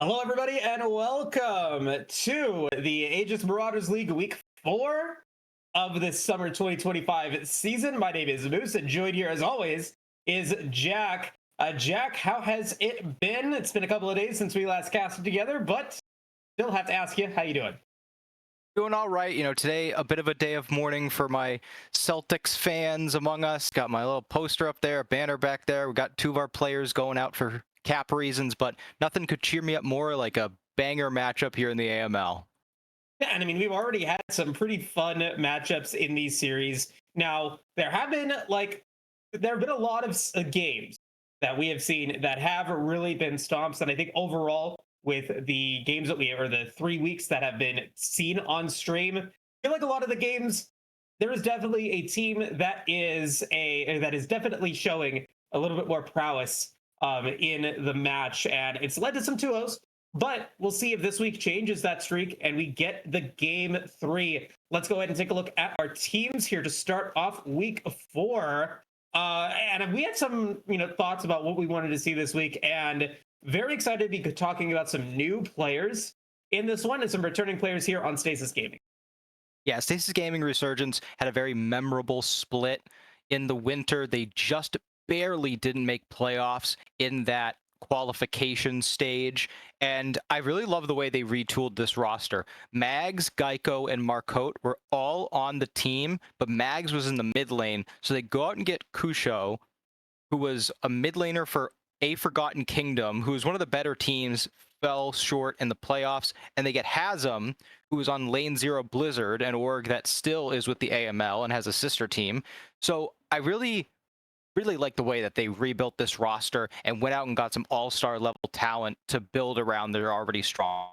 Hello, everybody, and welcome to the Aegis Marauders League Week 4 of this summer 2025 season. My name is Moose, and joined here, as always, is Jack. Jack, how has it been? It's been a couple of days since we last casted together, but still have to ask you, how you doing? Doing all right. Today a bit of a day of mourning for my Celtics fans among us. Got my little poster up there, banner back there. We got two of our players going out for cap reasons, but nothing could cheer me up more like a banger matchup here in the AML. Yeah, and I mean, we've already had some pretty fun matchups in these series. Now, there have been a lot of games that we have seen that have really been stomps, and I think overall, with the games that or the 3 weeks that have been seen on stream, I feel like a lot of the games, there is definitely a team that is definitely showing a little bit more prowess in the match, and it's led to some 2-0s. But we'll see if this week changes that streak and we get the game 3. Let's go ahead and take a look at our teams here to start off week 4. And we had some, thoughts about what we wanted to see this week, and very excited to be talking about some new players in this one and some returning players here on Stasis Gaming. Yeah, Stasis Gaming Resurgence had a very memorable split in the winter. They just barely didn't make playoffs in that qualification stage, and I really love the way they retooled this roster. Mags, Geico, and Marcote were all on the team, but Mags was in the mid lane, so they go out and get Kusho, who was a mid laner for A Forgotten Kingdom, who was one of the better teams, fell short in the playoffs, and they get Hasm, who was on Lane 0 Blizzard, an org that still is with the AML and has a sister team. So I really like the way that they rebuilt this roster and went out and got some all-star level talent to build around their already strong.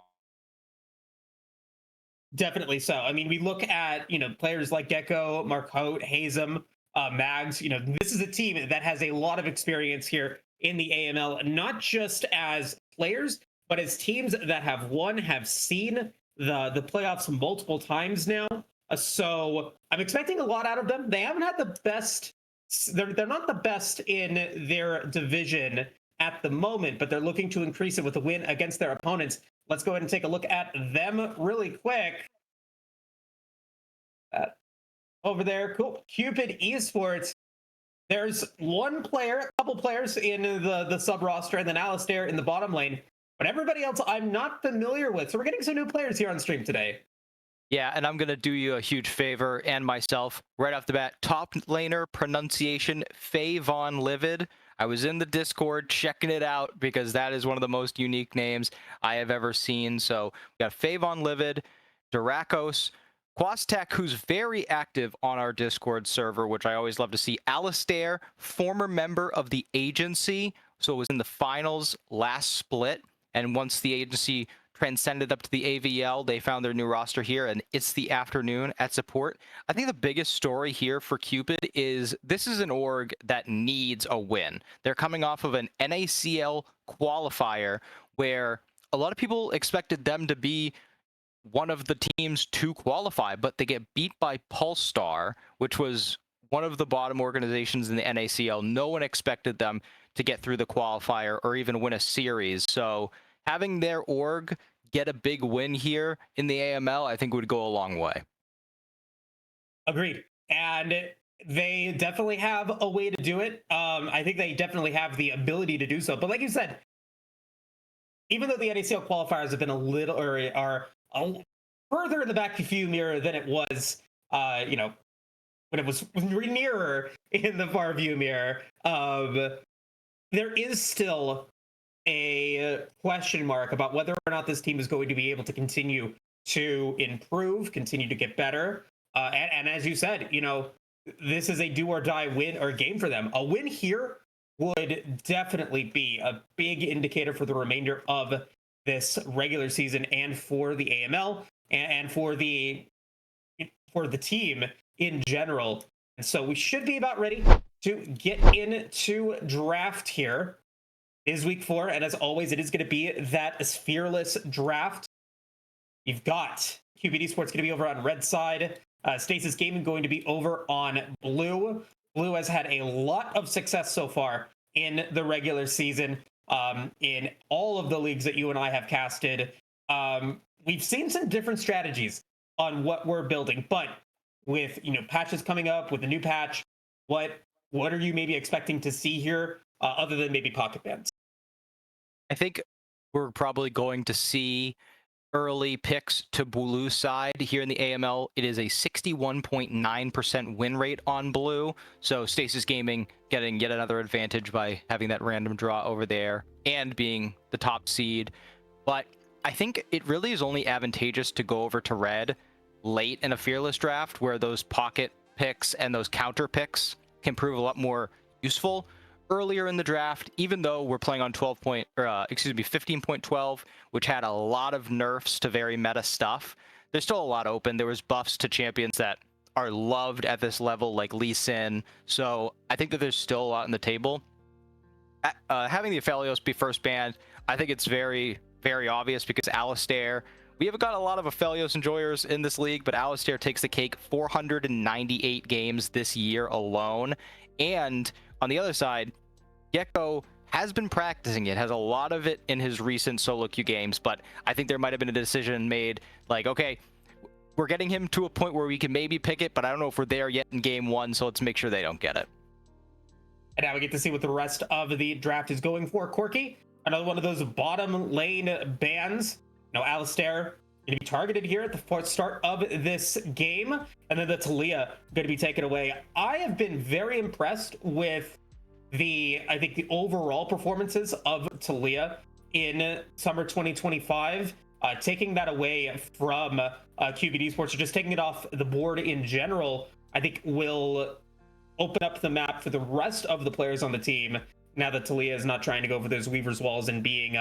Definitely so. I mean, we look at, players like Gecko, Marcote, Hazem, Mags. This is a team that has a lot of experience here in the AML, not just as players, but as teams that have seen the playoffs multiple times now. So I'm expecting a lot out of them. They haven't had the best. They're not the best in their division at the moment, but they're looking to increase it with a win against their opponents. Let's go ahead and take a look at them really quick. Over there, cool. Cupid Esports. There's one player, a couple players in the sub roster, and then Alistair in the bottom lane. But everybody else I'm not familiar with. So we're getting some new players here on stream today. Yeah, and I'm going to do you a huge favor, and myself, right off the bat. Top laner pronunciation, Faye Von Livid. I was in the Discord checking it out because that is one of the most unique names I have ever seen. So we got Faye Von Livid, Durakos, Quastek, who's very active on our Discord server, which I always love to see. Alistair, former member of the agency, so it was in the finals last split, and once the agency transcended up to the AVL, they found their new roster here, and it's the afternoon at support. I think the biggest story here for Cupid is this is an org that needs a win. They're coming off of an NACL qualifier where a lot of people expected them to be one of the teams to qualify, but they get beat by Pulsar, which was one of the bottom organizations in the NACL. No one expected them to get through the qualifier or even win a series. So having their org get a big win here in the AML, I think would go a long way. Agreed. And they definitely have a way to do it. I think they definitely have the ability to do so. But like you said, even though the NACL qualifiers have been a little, or are further in the back view mirror than it was, when it was nearer in the far view mirror, there is still a question mark about whether or not this team is going to be able to continue to improve, continue to get better. And as you said, this is a do or die win or game for them. A win here would definitely be a big indicator for the remainder of this regular season and for the AML and for the team in general. And so we should be about ready to get into draft here. It is week 4, and as always, it is going to be that fearless draft. You've got Cupid Esports going to be over on red side. Stasis Gaming going to be over on blue. Blue has had a lot of success so far in the regular season. in all of the leagues that you and I have casted. We've seen some different strategies on what we're building, but with patches coming up, with the new patch, what are you maybe expecting to see here, other than maybe pocket bans? I think we're probably going to see early picks to blue side here in the AML. It is a 61.9% win rate on blue. So Stasis Gaming getting yet another advantage by having that random draw over there and being the top seed. But I think it really is only advantageous to go over to red late in a fearless draft where those pocket picks and those counter picks can prove a lot more useful. Earlier in the draft, even though we're playing on 15.12, which had a lot of nerfs to very meta stuff, there's still a lot open. There was buffs to champions that are loved at this level, like Lee Sin. So I think that there's still a lot on the table. Having the Aphelios be first banned, I think it's very, very obvious because Alistair, we have got a lot of Aphelios enjoyers in this league, but Alistair takes the cake. 498 games this year alone. And on the other side, Gecko has been practicing it, has a lot of it in his recent solo queue games, but I think there might have been a decision made like, okay, we're getting him to a point where we can maybe pick it, but I don't know if we're there yet in game one, so let's make sure they don't get it. And now we get to see what the rest of the draft is going for. Corky, another one of those bottom lane bans. Alistair going to be targeted here at the start of this game, and then the Talia going to be taken away. I have been very impressed with the overall performances of Talia in summer 2025. Taking that away from Cupid Esports, or just taking it off the board in general, I think will open up the map for the rest of the players on the team. Now that Talia is not trying to go for those Weaver's Walls and being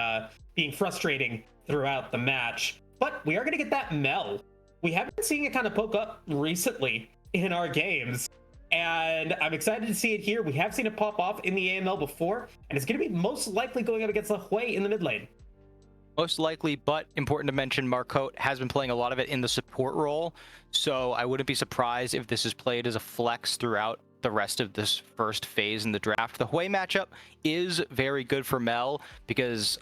frustrating throughout the match. But we are going to get that Mel. We have been seeing it kind of poke up recently in our games, and I'm excited to see it here. We have seen it pop off in the AML before, and it's going to be most likely going up against the Hui in the mid lane. Most likely, but important to mention, Marcote has been playing a lot of it in the support role, so I wouldn't be surprised if this is played as a flex throughout the rest of this first phase in the draft. The Hui matchup is very good for Mel because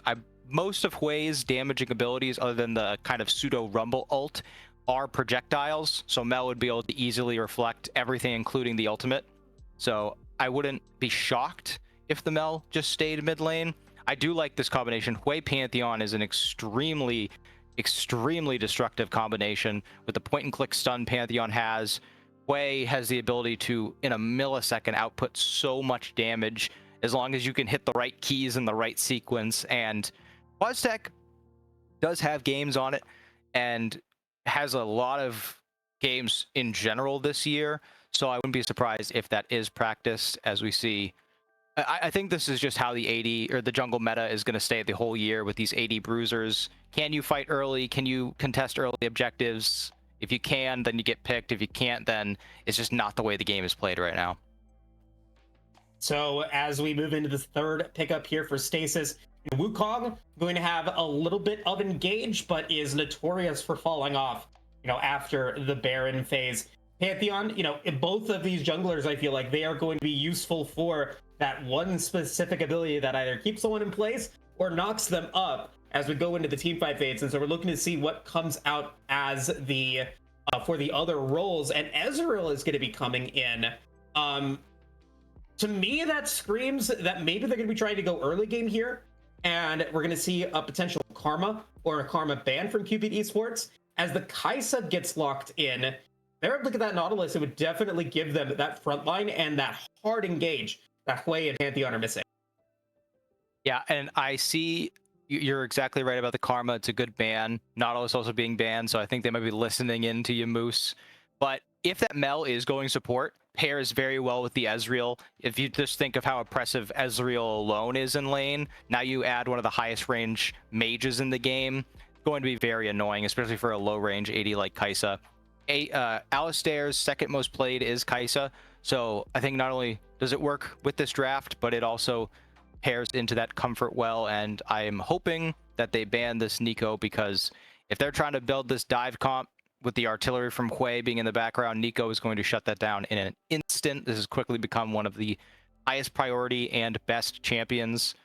most of Hui's damaging abilities, other than the kind of pseudo rumble ult, are projectiles, so Mel would be able to easily reflect everything, including the ultimate. So I wouldn't be shocked if the Mel just stayed mid lane. I do like this combination. Hui Pantheon is an extremely destructive combination with the point and click stun Pantheon has. Hui has the ability to, in a millisecond, output so much damage as long as you can hit the right keys in the right sequence. And BuzzTech does have games on it and has a lot of games in general this year, so I wouldn't be surprised if that is practiced. As we see, I think this is just how the AD or the jungle meta is going to stay the whole year with these AD bruisers. Can you fight early? Can you contest early objectives? If you can, then you get picked. If you can't, then it's just not the way the game is played right now. So as we move into this third pickup here for Stasis, Wukong going to have a little bit of engage, but is notorious for falling off, after the Baron phase. Pantheon, in both of these junglers, I feel like they are going to be useful for that one specific ability that either keeps someone in place or knocks them up as we go into the team fight phase. And so we're looking to see what comes out as the for the other roles. And Ezreal is going to be coming in. To me, that screams that maybe they're going to be trying to go early game here, and we're going to see a potential Karma or a Karma ban from Cupid Esports. As the Kai'Sa gets locked in, they're able to get that Nautilus. It would definitely give them that front line and that hard engage that Hui and Pantheon are missing. Yeah, and I see you're exactly right about the Karma. It's a good ban. Nautilus also being banned, so I think they might be listening in to you, Moose. But if that Mel is going support, pairs very well with the Ezreal. If you just think of how oppressive Ezreal alone is in lane, now you add one of the highest range mages in the game, going to be very annoying, especially for a low range AD like Kai'Sa. Alistair's second most played is Kai'Sa, so I think not only does it work with this draft, but it also pairs into that comfort well, and I am hoping that they ban this Nico, because if they're trying to build this dive comp with the artillery from Hui being in the background, Nico is going to shut that down in an instant. This has quickly become one of the highest priority and best champions.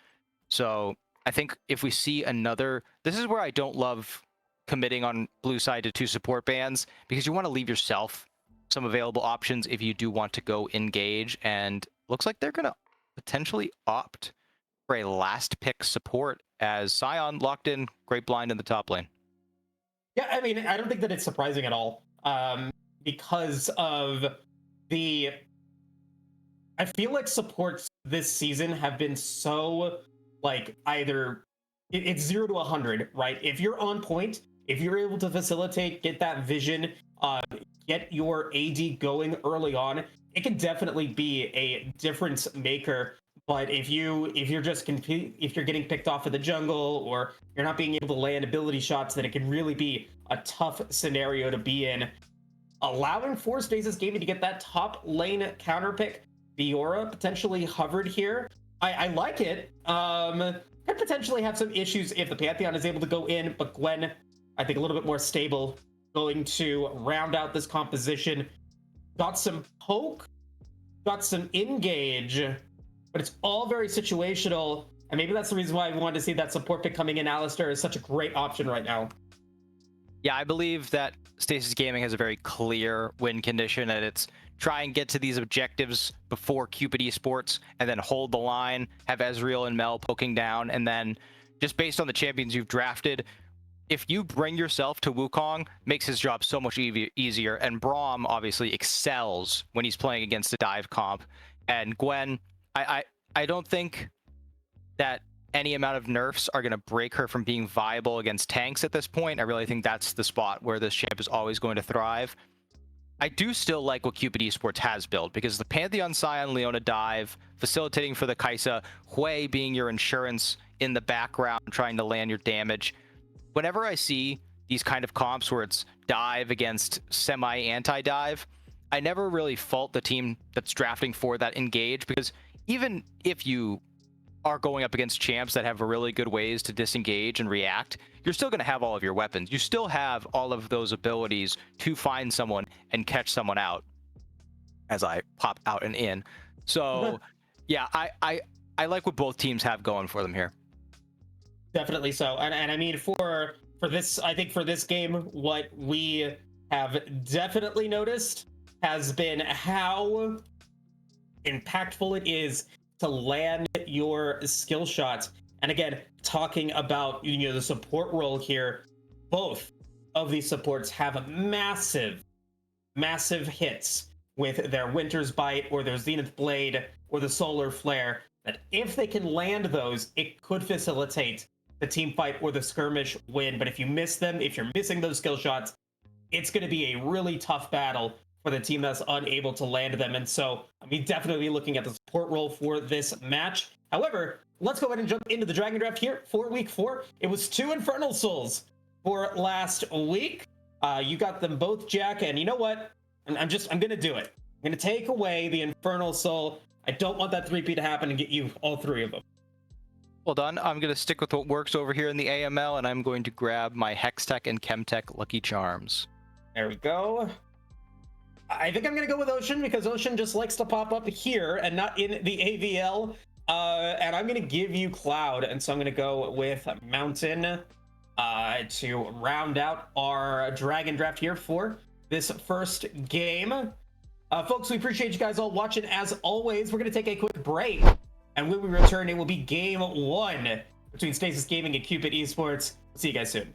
So I think if we see another, this is where I don't love committing on blue side to 2 support bans, because you want to leave yourself some available options if you do want to go engage. And looks like they're going to potentially opt for a last pick support as Scion locked in Great Blind in the top lane. Yeah, I mean, I don't think that it's surprising at all, because of the. I feel like supports this season have been so like either it's 0 to 100, right? If you're on point, if you're able to facilitate, get that vision, get your AD going early on, it can definitely be a difference maker. But if you're just if you're getting picked off of the jungle, or you're not being able to land ability shots, then it can really be a tough scenario to be in. Allowing for Stasis Gaming to get that top lane counter pick, Fiora potentially hovered here. I like it. Could potentially have some issues if the Pantheon is able to go in, but Gwen, I think a little bit more stable, going to round out this composition. Got some poke, got some engage, but it's all very situational. And maybe that's the reason why we wanted to see that support pick coming in. Alistair is such a great option right now. Yeah, I believe that Stasis Gaming has a very clear win condition, and it's try and get to these objectives before Cupid Esports, and then hold the line, have Ezreal and Mel poking down, and then just based on the champions you've drafted, if you bring yourself to Wukong, makes his job so much easier. And Braum obviously excels when he's playing against a dive comp. And Gwen, I don't think that any amount of nerfs are going to break her from being viable against tanks at this point. I really think that's the spot where this champ is always going to thrive. I do still like what Cupid Esports has built, because the Pantheon Scion Leona dive, facilitating for the Kai'Sa, Hui being your insurance in the background, trying to land your damage. Whenever I see these kind of comps where it's dive against semi-anti-dive, I never really fault the team that's drafting for that engage, because even if you are going up against champs that have really good ways to disengage and react, you're still going to have all of your weapons. You still have all of those abilities to find someone and catch someone out, as I pop out and in. So yeah, I like what both teams have going for them here. Definitely so. And I mean, for this, I think for this game, what we have definitely noticed has been how impactful it is to land your skill shots. And again, talking about, you know, the support role here, both of these supports have massive hits with their Winter's Bite or their Zenith Blade or the Solar Flare, that if they can land those, it could facilitate the team fight or the skirmish win. But if you miss them, if you're missing those skill shots, it's going to be a really tough battle for the team that's unable to land them. And so I mean, definitely looking at the support role for this match. However, let's go ahead and jump into the Dragon Draft here for week 4. It was 2 Infernal Souls for last week. You got them both, Jack, and you know what? I'm gonna do it. I'm gonna take away the Infernal Soul. I don't want that 3P to happen and get you all 3 of them. Well done. I'm going to stick with what works over here in the AML, and I'm going to grab my Hextech and Chemtech Lucky Charms. There we go. I think I'm going to go with Ocean, because Ocean just likes to pop up here and not in the AVL. And I'm going to give you Cloud, and so I'm going to go with Mountain to round out our Dragon Draft here for this first game. Folks, we appreciate you guys all watching. As always, we're going to take a quick break. And when we return, it will be game 1 between Stasis Gaming and Cupid Esports. See you guys soon.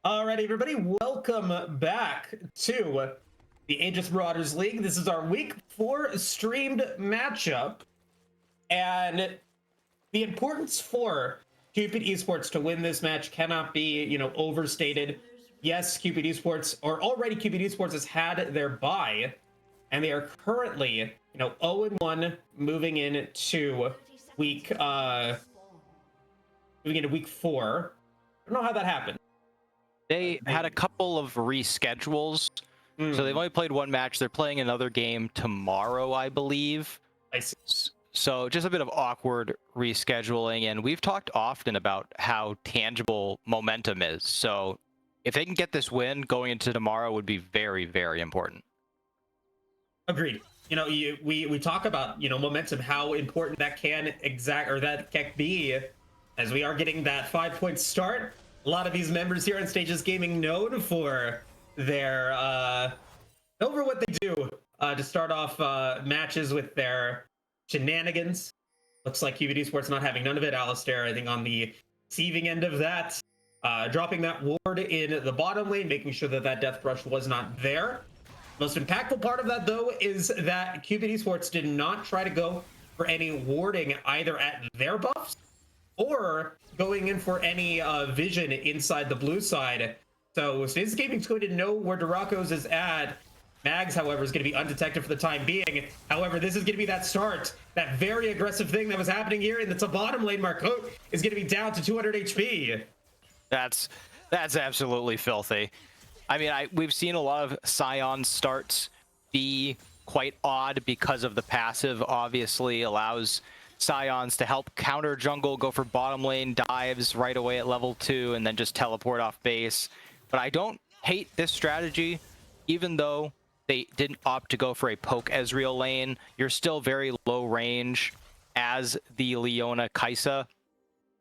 Alright, everybody, welcome back to the Aegis Marauders League. This is our week 4 streamed matchup, and the importance for Cupid Esports to win this match cannot be, overstated. Yes, Cupid Esports has had their bye, and they are currently, 0-1 moving into week 4. I don't know how that happened. They had a couple of reschedules, so they've only played one match. They're playing another game tomorrow, I believe. I see. So just a bit of awkward rescheduling, and we've talked often about how tangible momentum is. So if they can get this win going into tomorrow would be very, very important. Agreed. We talk about, momentum, how important that can be, as we are getting that 5-point start. A lot of these members here on Stasis Gaming known for their over what they do to start off matches with their shenanigans. Looks like Cupid Esports not having none of it. Alistair, I think, on the receiving end of that, dropping that ward in the bottom lane, making sure that that death brush was not there. Most impactful part of that, though, is that Cupid Esports did not try to go for any warding either at their buffs or going in for any vision inside the blue side. So Stasis Gaming's going to know where Durakos is at. Mags, however, is going to be undetected for the time being. However, this is going to be that start, that very aggressive thing that was happening here in the bottom lane. Marcote is going to be down to 200 HP. That's absolutely filthy. I mean, we've seen a lot of Scion starts be quite odd because of the passive. Obviously allows Scions to help counter jungle, go for bottom lane dives right away at level 2, and then just teleport off base. But I don't hate this strategy, even though they didn't opt to go for a poke Ezreal lane. You're still very low range as the Leona Kaisa,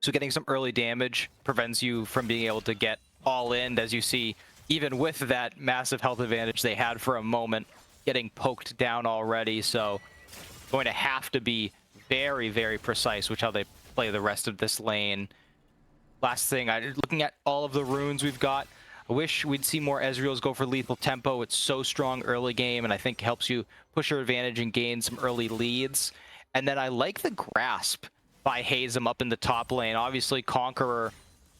so getting some early damage prevents you from being able to get all in, as you see, even with that massive health advantage they had for a moment, getting poked down already. So going to have to be very, very precise with how they play the rest of this lane. Last thing, looking at all of the runes we've got, I wish we'd see more Ezreals go for lethal tempo. It's so strong early game, and I think helps you push your advantage and gain some early leads. And then I like the grasp by Hazem up in the top lane. Obviously, Conqueror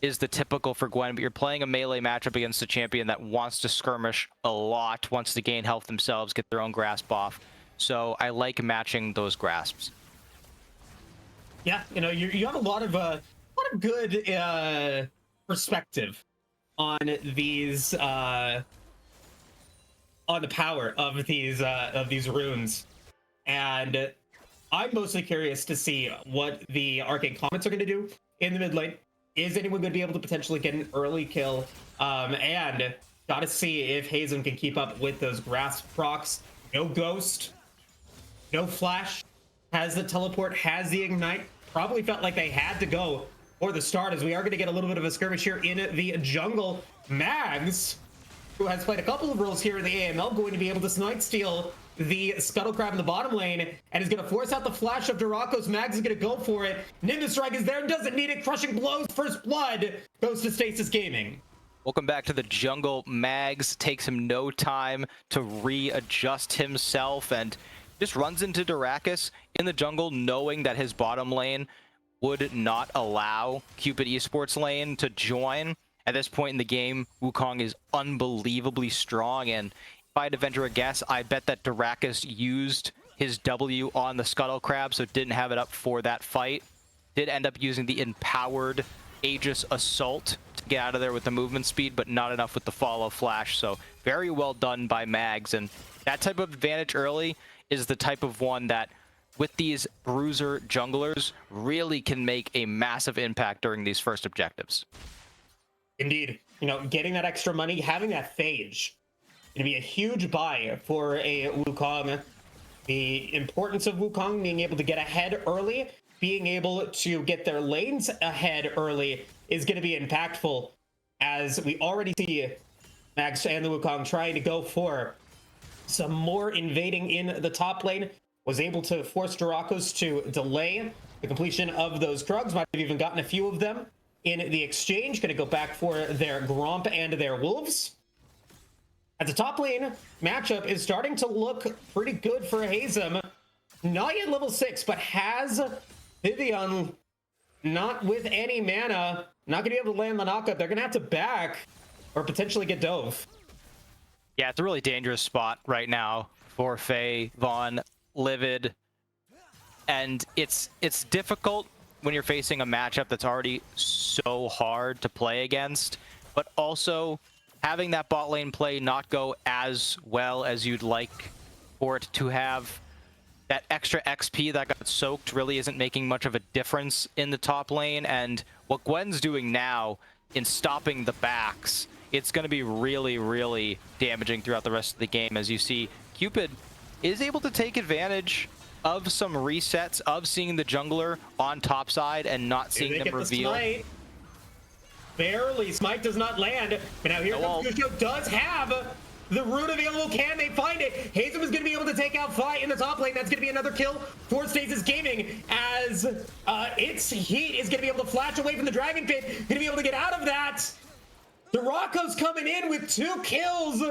is the typical for Gwen, but you're playing a melee matchup against a champion that wants to skirmish a lot, wants to gain health themselves, get their own grasp off. So I like matching those grasps. Yeah, you have a lot of good perspective on these on the power of these runes, and I'm mostly curious to see what the Arcane Comets are going to do in the mid lane. Is anyone going to be able to potentially get an early kill? And gotta see if Hazem can keep up with those grasp procs. No ghost, no flash, has the teleport, has the ignite. Probably felt like they had to go for the start, as we are going to get a little bit of a skirmish here in the jungle. Mags, who has played a couple of roles here in the AML, going to be able to snipe steal the Scuttle Crab in the bottom lane, and is going to force out the flash of Durakos. Mags is going to go for it. Nimbus Strike is there and doesn't need it. Crushing blows. First blood goes to Stasis Gaming. Welcome back to the jungle. Mags takes him no time to readjust himself and just runs into Durakos in the jungle, knowing that his bottom lane would not allow Cupid Esports lane to join. At this point in the game, Wukong is unbelievably strong, and if I had to venture a guess, I bet that Durakos used his W on the Scuttle Crab, so didn't have it up for that fight. Did end up using the empowered Aegis Assault to get out of there with the movement speed, but not enough with the follow flash. So very well done by Mags, and that type of advantage early is the type of one that, with these bruiser junglers, really can make a massive impact during these first objectives. Indeed. Getting that extra money, having that phage, going to be a huge buy for a Wukong. The importance of Wukong being able to get ahead early, being able to get their lanes ahead early is going to be impactful, as we already see Mags and the Wukong trying to go for some more invading in the top lane. Was able to force Durakos to delay the completion of those drugs. Might have even gotten a few of them in the exchange. Going to go back for their Gromp and their Wolves. As the top lane matchup is starting to look pretty good for Hazem. Not yet level 6, but has Vivian not with any mana. Not going to be able to land the knockup. They're going to have to back or potentially get dove. Yeah, it's a really dangerous spot right now for Faye, Vaughn, Livid. And it's difficult when you're facing a matchup that's already so hard to play against, but also having that bot lane play not go as well as you'd like for it to have. That extra XP that got soaked really isn't making much of a difference in the top lane, and what Gwen's doing now in stopping the backs, it's going to be really, really damaging throughout the rest of the game. As you see, Cupid is able to take advantage of some resets, of seeing the jungler on top side and not seeing them reveal. Smite. Barely. Smite does not land, but now here comes Kusho. Does have the root available. Can they find it? Hazem is going to be able to take out Fly in the top lane. That's going to be another kill for Stasis Gaming, as its Heat is going to be able to flash away from the Dragon Pit. Going to be able to get out of that. Duraco's coming in with 2 kills.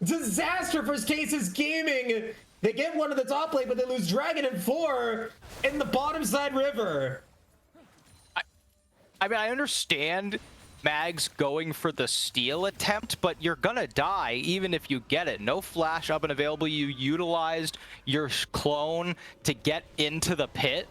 Disaster for Stasis Gaming. They get one in the top lane, but they lose Dragon and 4 in the bottom side river. I mean, I understand Mags going for the steal attempt, but you're gonna die even if you get it. No flash up and available. You utilized your clone to get into the pit.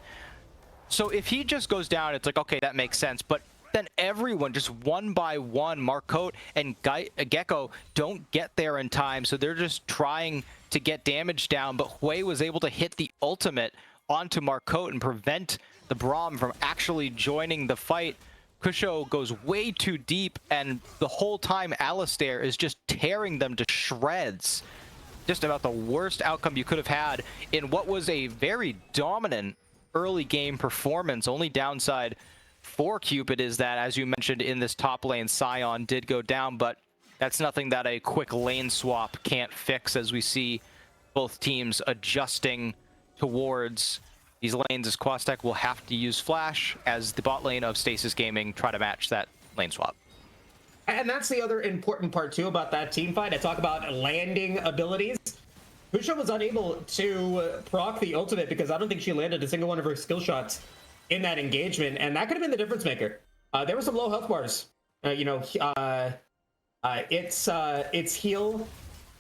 So if he just goes down, it's like, okay, that makes sense. But then everyone, just one by one, Marcotte and Gecko don't get there in time. So they're just trying to get damage down. But Hui was able to hit the ultimate onto Marcotte and prevent the Braum from actually joining the fight. Kusho goes way too deep, and the whole time Alistair is just tearing them to shreds. Just about the worst outcome you could have had in what was a very dominant early game performance. Only downside for Cupid is that, as you mentioned in this top lane, Sion did go down, but that's nothing that a quick lane swap can't fix, as we see both teams adjusting towards these lanes, as Quastek will have to use Flash as the bot lane of Stasis Gaming try to match that lane swap. And that's the other important part too about that team fight. I talk about landing abilities. Kusho was unable to proc the ultimate because I don't think she landed a single one of her skill shots in that engagement, and that could have been the difference maker. There were some low health bars. It's heal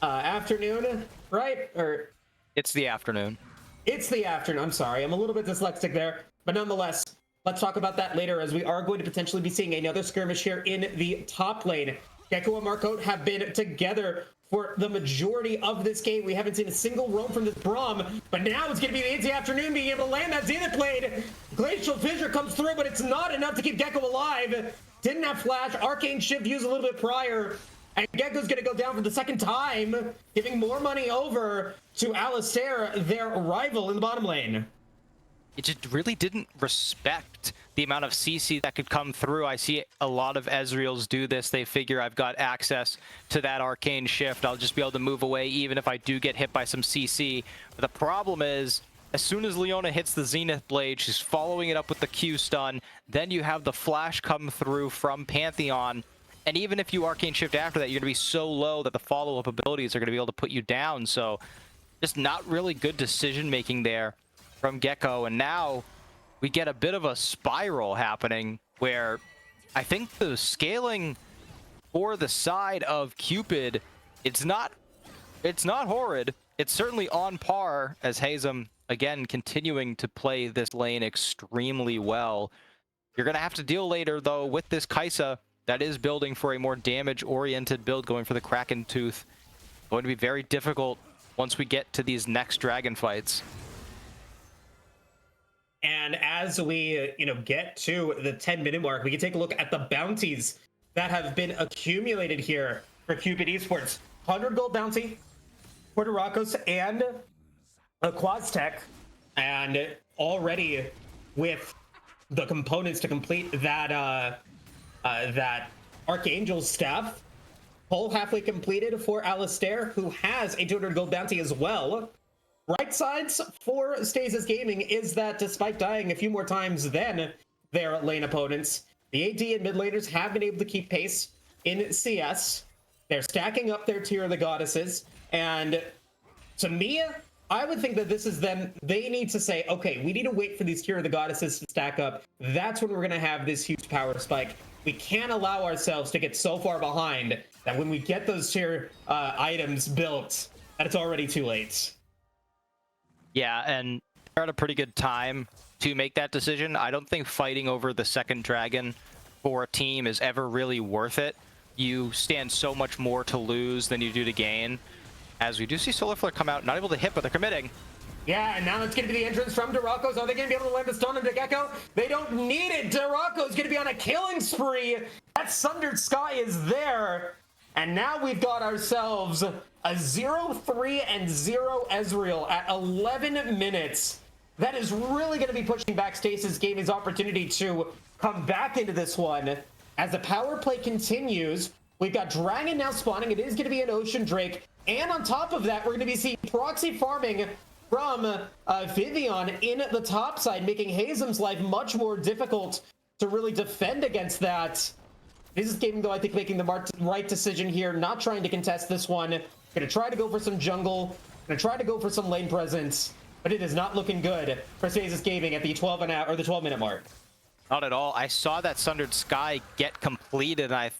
afternoon, right? Or it's the afternoon. It's the afternoon. I'm sorry. I'm a little bit dyslexic there. But nonetheless, let's talk about that later, as we are going to potentially be seeing another skirmish here in the top lane. Gecko and Marcotte have been together for the majority of this game. We haven't seen a single roam from this Braum, but now it's going to be the afternoon being able to land that Zenith Blade. Glacial Fissure comes through, but it's not enough to keep Gecko alive. Didn't have Flash. Arcane Shift used a little bit prior. And Gecko's going to go down for the second time, giving more money over to Alistair, their rival in the bottom lane. It just really didn't respect the amount of CC that could come through. I see a lot of Ezreals do this. They figure I've got access to that Arcane Shift. I'll just be able to move away even if I do get hit by some CC. But the problem is, as soon as Leona hits the Zenith Blade, she's following it up with the Q stun. Then you have the flash come through from Pantheon. And even if you Arcane Shift after that, you're going to be so low that the follow-up abilities are going to be able to put you down. So just not really good decision-making there from Gecko. And now we get a bit of a spiral happening where I think the scaling for the side of Cupid, it's not horrid. It's certainly on par, as Hazem, again, continuing to play this lane extremely well. You're going to have to deal later, though, with this Kai'Sa that is building for a more damage-oriented build, going for the Kraken Tooth. Going to be very difficult once we get to these next dragon fights. And as we, get to the 10-minute mark, we can take a look at the bounties that have been accumulated here for Cupid Esports. 100 gold bounty for Duraco's and Quastek, and already with the components to complete that that Archangel staff, whole halfway completed for Alistair, who has a 200 gold bounty as well. Right sides for Stasis Gaming is that despite dying a few more times than their lane opponents, The AD and mid laners have been able to keep pace in CS. They're stacking up their tier of the goddesses. And to me, I would think that this is them. They need to say, okay, we need to wait for these tier of the goddesses to stack up. That's when we're going to have this huge power spike. We can't allow ourselves to get so far behind that when we get those tier items built, that it's already too late. Yeah, and they're at a pretty good time to make that decision. I don't think fighting over the second dragon for a team is ever really worth it. You stand so much more to lose than you do to gain. As we do see Solar Flare come out, not able to hit, but they're committing. Yeah, and now it's going to be the entrance from Duraco's. Are they going to be able to land the stun into Gecko? They don't need it. Duraco's going to be on a killing spree. That Sundered Sky is there. And now we've got ourselves a 0-3 and 0 Ezreal at 11 minutes. That is really going to be pushing back Stasis Gaming's opportunity to come back into this one. As the power play continues, we've got Dragon now spawning. It is going to be an Ocean Drake. And on top of that, we're going to be seeing proxy farming from Vivian in the top side, making Hazem's life much more difficult to really defend against that. This is Gaming, though, I think, making the right decision here, not trying to contest this one. Going to try to go for some jungle. Going to try to go for some lane presence. But it is not looking good for Stasis Gaming at the 12-minute mark. Not at all. I saw that Sundered Sky get completed, and I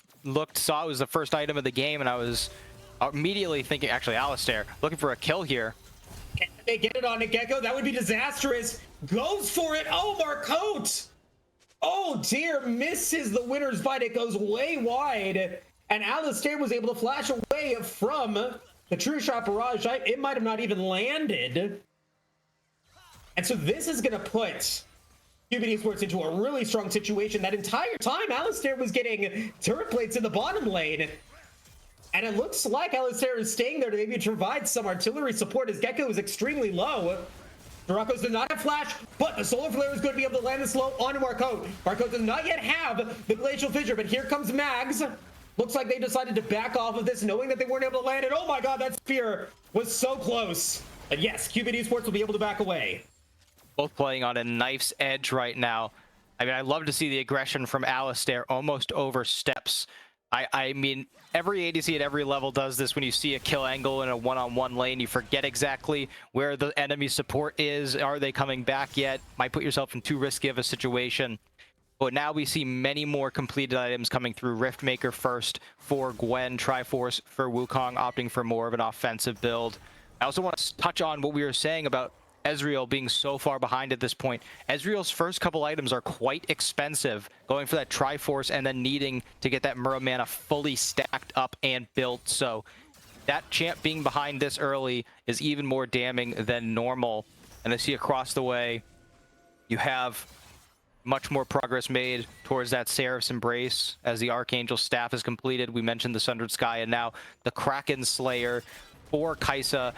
saw it was the first item of the game, and I was immediately thinking, actually, Alistair, looking for a kill here. Can they get it on a Gecko? That would be disastrous. Goes for it. Oh, Marcote. Oh, dear. Misses the winner's bite. It goes way wide. And Alistair was able to flash away from the True Shot Barrage. It might have not even landed. And so this is going to put Cupid Esports into a really strong situation. That entire time, Alistair was getting turret plates in the bottom lane. And it looks like Alistair is staying there to maybe provide some artillery support as Gecko is extremely low. Duraco's does not have flash, but the Solar Flare is going to be able to land this low onto Marcote. Marcote does not yet have the Glacial Fissure, but here comes Mags. Looks like they decided to back off of this, knowing that they weren't able to land it. Oh my god, that spear was so close. But yes, Cupid Esports will be able to back away. Both playing on a knife's edge right now. I mean, I love to see the aggression from Alistair almost oversteps. I mean, every ADC at every level does this. When you see a kill angle in a one-on-one lane, you forget exactly where the enemy support is. Are they coming back yet? Might put yourself in too risky of a situation. But now we see many more completed items coming through. Riftmaker first for Gwen, Triforce for Wukong, opting for more of an offensive build. I also want to touch on what we were saying about Ezreal being so far behind at this point. Ezreal's first couple items are quite expensive, going for that Triforce and then needing to get that Muramana fully stacked up and built. So that champ being behind this early is even more damning than normal. And I see across the way, you have much more progress made towards that Seraph's Embrace as the Archangel staff is completed. We mentioned the Sundered Sky, and now the Kraken Slayer for Kai'Sa.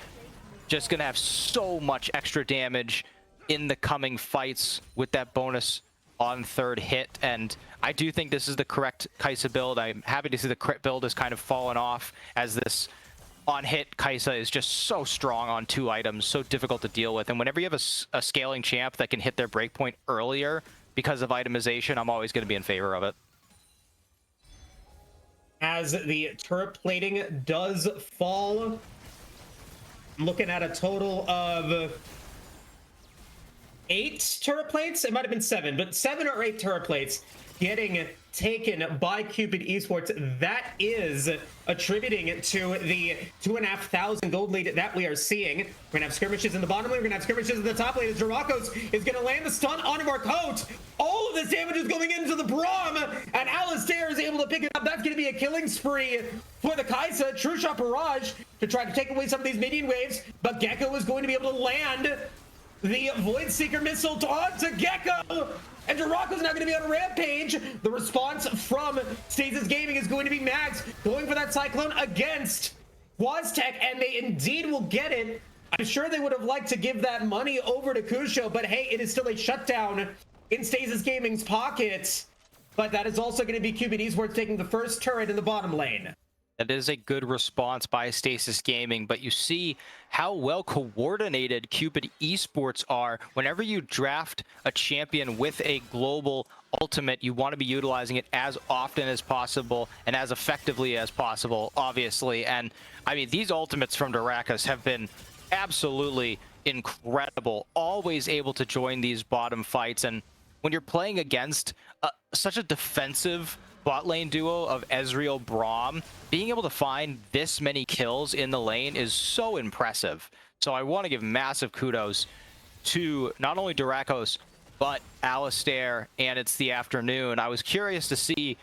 Just gonna have so much extra damage in the coming fights with that bonus on third hit. And I do think this is the correct Kai'Sa build. I'm happy to see the crit build has kind of fallen off, as this on hit Kai'Sa is just so strong on two items, so difficult to deal with. And whenever you have a scaling champ that can hit their breakpoint earlier because of itemization, I'm always going to be in favor of it. As the turret plating does fall, I'm looking at a total of 8 turret plates. It might have been 7, but 7 or 8 turret plates getting taken by Cupid Esports. That is attributing to the 2,500 gold lead that we are seeing. We're gonna have skirmishes in the bottom lane. We're gonna have skirmishes in the top lane. As Duraco's is gonna land the stun onto Marcote. All of this damage is going into the Braum, and Alistair is able to pick it up. That's gonna be a killing spree for the Kai'Sa. True Shot Barrage to try to take away some of these minion waves, but Gecko is going to be able to land the Void Seeker missile onto Gecko. And Duraco's now going to be on a rampage. The response from Stasis Gaming is going to be Mags going for that Cyclone against Waztec, and they indeed will get it. I'm sure they would have liked to give that money over to Kusho, but hey, it is still a shutdown in Stasis Gaming's pockets. But that is also going to be Cupid Esports taking the first turret in the bottom lane. That is a good response by Stasis Gaming, but you see how well coordinated Cupid Esports are. Whenever you draft a champion with a global ultimate, you want to be utilizing it as often as possible and as effectively as possible, obviously. And I mean, these ultimates from Durakus have been absolutely incredible, always able to join these bottom fights. And when you're playing against such a defensive bot lane duo of Ezreal Braum, being able to find this many kills in the lane is so impressive. So I want to give massive kudos to not only Durakus, but Alistair, and it's the afternoon. I was curious to see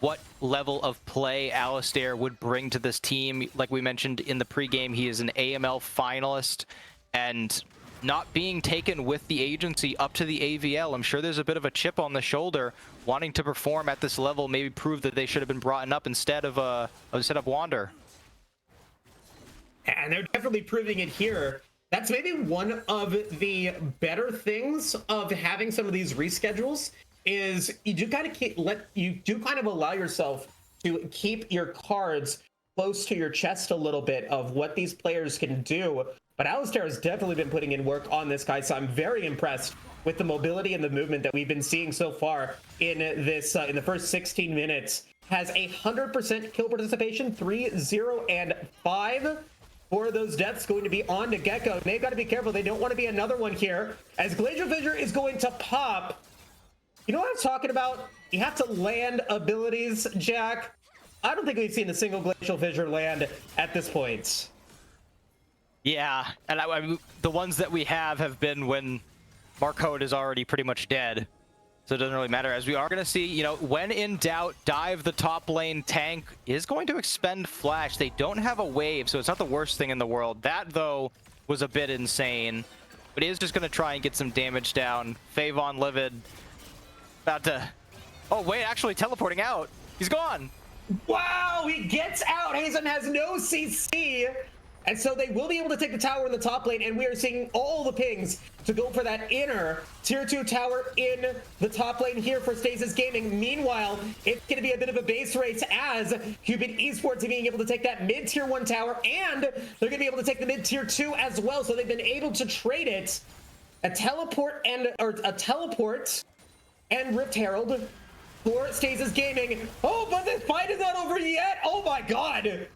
what level of play Alistair would bring to this team. Like we mentioned in the pregame, he is an AML finalist, and not being taken with the agency up to the AVL. I'm sure there's a bit of a chip on the shoulder, wanting to perform at this level, maybe prove that they should have been brought up instead of Wander. And they're definitely proving it here. That's maybe one of the better things of having some of these reschedules is you do kind of allow yourself to keep your cards close to your chest a little bit of what these players can do. But Alistair has definitely been putting in work on this guy, so I'm very impressed with the mobility and the movement that we've been seeing so far in this in the first 16 minutes. Has 100% kill participation, 3, 0, and 5. 4 of those deaths going to be on to Gecko. They've got to be careful. They don't want to be another one here, as Glacial Fissure is going to pop. You know what I'm talking about? You have to land abilities, Jack. I don't think we've seen a single Glacial Fissure land at this point. Yeah, and I mean, the ones that we have been when Marauder is already pretty much dead. So it doesn't really matter, as we are going to see, you know, when in doubt, dive the top lane. Tank is going to expend flash. They don't have a wave, so it's not the worst thing in the world. That, though, was a bit insane. But he is just going to try and get some damage down. Favon Livid about to... Oh, wait, actually teleporting out. He's gone. Wow, he gets out. Hazen has no CC. And so they will be able to take the tower in the top lane, and we are seeing all the pings to go for that inner tier 2 tower in the top lane here for Stasis Gaming. Meanwhile, it's going to be a bit of a base race as Cupid Esports are being able to take that mid tier 1 tower, and they're going to be able to take the mid tier 2 as well. So they've been able to trade it. A teleport and Rift Herald for Stasis Gaming. Oh, but this fight is not over yet. Oh my god.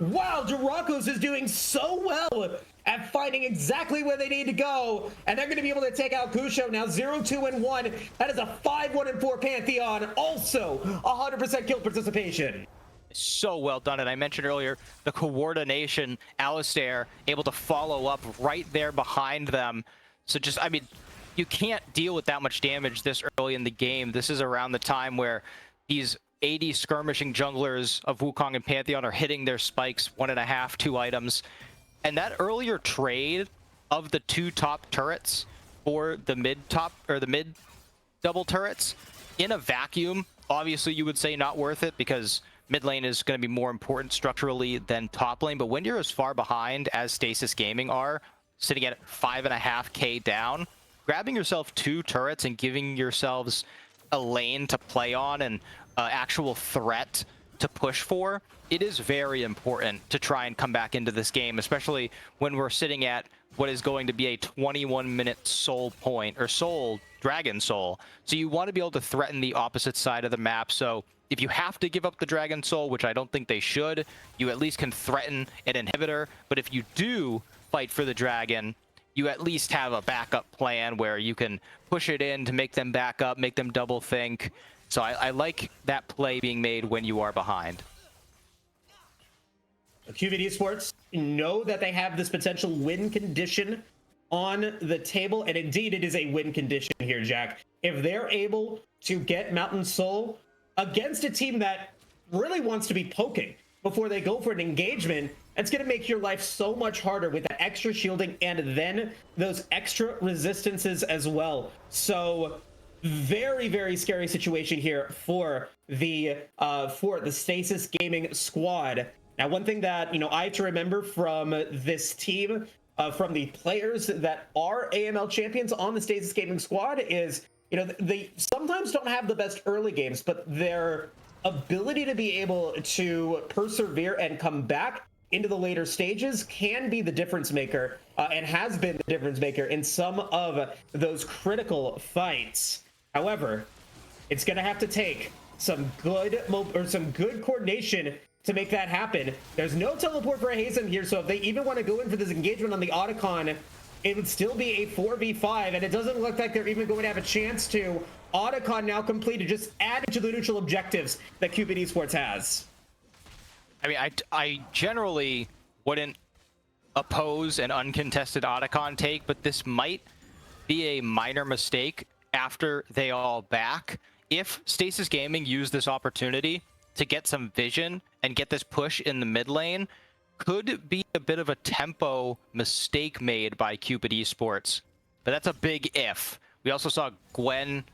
Wow, Durakus is doing so well at finding exactly where they need to go, and they're going to be able to take out Kusho now. 0, 2, and 1. That is a 5, 1, and 4 Pantheon. Also 100% kill participation. So well done. And I mentioned earlier the coordination. Alistair able to follow up right there behind them. So just, I mean, you can't deal with that much damage this early in the game. This is around the time where these 80 skirmishing junglers of Wukong and Pantheon are hitting their spikes, 1.5, 2 items. And that earlier trade of the 2 top turrets for the mid double turrets in a vacuum, obviously you would say not worth it because mid lane is going to be more important structurally than top lane. But when you're as far behind as Stasis Gaming are, sitting at 5.5k down, grabbing yourself 2 turrets and giving yourselves a lane to play on and actual threat to push for, it is very important to try and come back into this game, especially when we're sitting at what is going to be a 21-minute soul point, or soul, dragon soul. So you want to be able to threaten the opposite side of the map. So if you have to give up the dragon soul, which I don't think they should, you at least can threaten an inhibitor. But if you do fight for the dragon, you at least have a backup plan where you can push it in to make them back up, make them double think. So I like that play being made when you are behind. Cupid Esports know that they have this potential win condition on the table, and indeed it is a win condition here, Jack. If they're able to get Mountain Soul against a team that really wants to be poking before they go for an engagement, it's going to make your life so much harder with the extra shielding and then those extra resistances as well. So very, very scary situation here for the Stasis Gaming squad. Now, one thing that, you know, I have to remember from this team, from the players that are AML champions on the Stasis Gaming squad is, you know, they sometimes don't have the best early games, but their ability to be able to persevere and come back into the later stages can be the difference maker, and has been the difference maker in some of those critical fights. However, It's going to have to take some good coordination to make that happen. There's no teleport for Hazem here, so if they even want to go in for this engagement on the Otacon, it would still be a 4v5, and it doesn't look like they're even going to have a chance to. Otacon now completed, just adding to the neutral objectives that Cupid Esports has. I mean, I generally wouldn't oppose an uncontested Otacon take, but this might be a minor mistake after they all back. If Stasis Gaming used this opportunity to get some vision and get this push in the mid lane, could be a bit of a tempo mistake made by Cupid Esports. But that's a big if. We also saw Gwen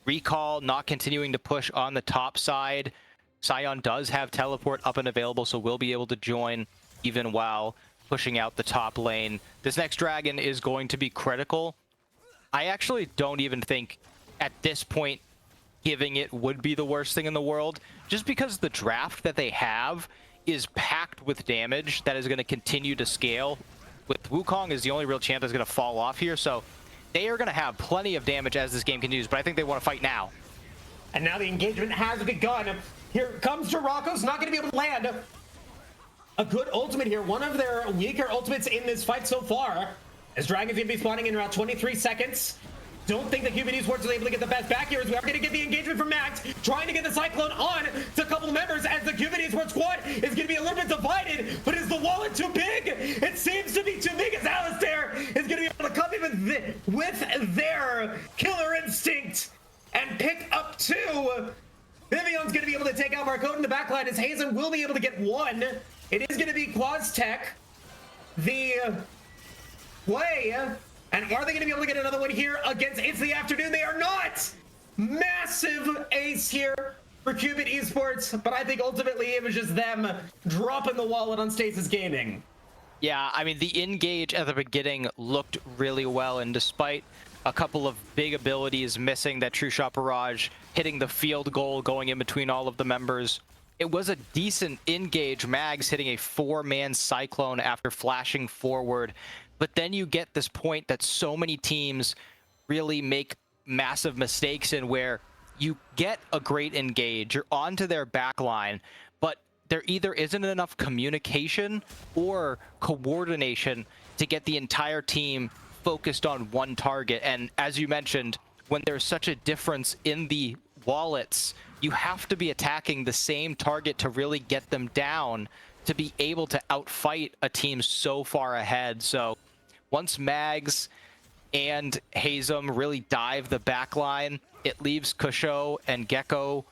recall, not continuing to push on the top side. Sion does have teleport up and available, so we'll be able to join even while pushing out the top lane. This next dragon is going to be critical. I actually don't even think at this point giving it would be the worst thing in the world, just because the draft that they have is packed with damage that is going to continue to scale. With Wukong is the only real champ that's going to fall off here, so they are going to have plenty of damage as this game continues, but I think they want to fight now. And now the engagement has begun. Here comes Jirako's not going to be able to land a good ultimate here. One of their weaker ultimates in this fight so far, as Dragon's going to be spawning in around 23 seconds. Don't think that Cupid Esports was able to get the best back here, as we are going to get the engagement from Max, trying to get the Cyclone on to a couple members, as the Cupid Esports squad is going to be a little bit divided. But is the wallet too big? It seems to be too big, as Alistair is going to be able to come in with their killer instinct and pick up two. Vivion's going to be able to take out Marauder in the backline, as Hazen will be able to get one. It is going to be Quaztech, the play. And are they going to be able to get another one here against It's the Afternoon? They are not! Massive ace here for Cupid Esports, but I think ultimately it was just them dropping the wallet on Stasis Gaming. Yeah, I mean, the engage at the beginning looked really well, and despite a couple of big abilities missing, that True Shot Barrage hitting the field goal, going in between all of the members, it was a decent engage. Mags hitting a 4-man Cyclone after flashing forward. But then you get this point that so many teams really make massive mistakes in, where you get a great engage, you're onto their backline, but there either isn't enough communication or coordination to get the entire team focused on one target. And as you mentioned, when there's such a difference in the wallets, you have to be attacking the same target to really get them down to be able to outfight a team so far ahead. So once Mags and Hazem really dive the backline, it leaves Kusho and Gecko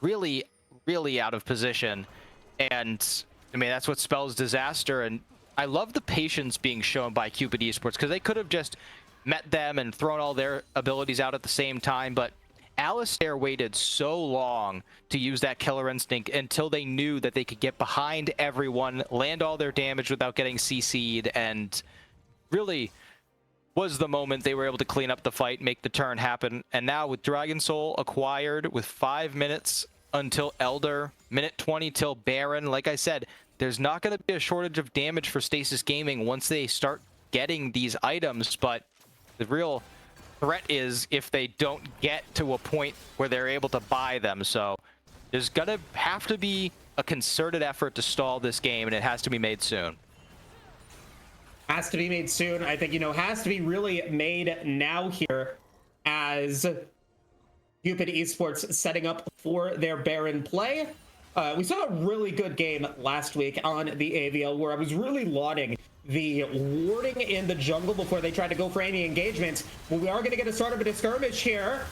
really, really out of position. And I mean, that's what spells disaster. And I love the patience being shown by Cupid Esports, because they could have just met them and thrown all their abilities out at the same time. But Alistair waited so long to use that killer instinct until they knew that they could get behind everyone, land all their damage without getting CC'd, and really was the moment they were able to clean up the fight, make the turn happen. And now with Dragon Soul acquired, with 5 minutes until Elder, minute 20 till Baron, like I said, there's not going to be a shortage of damage for Stasis Gaming once they start getting these items, but the real threat is if they don't get to a point where they're able to buy them. So there's going to have to be a concerted effort to stall this game, and it has to be made soon. Has to be made soon. I think, has to be really made now here, as Cupid Esports setting up for their Baron play. We saw a really good game last week on the AVL, where I was really lauding the warding in the jungle before they tried to go for any engagement. Well, we are going to get a start of a skirmish here.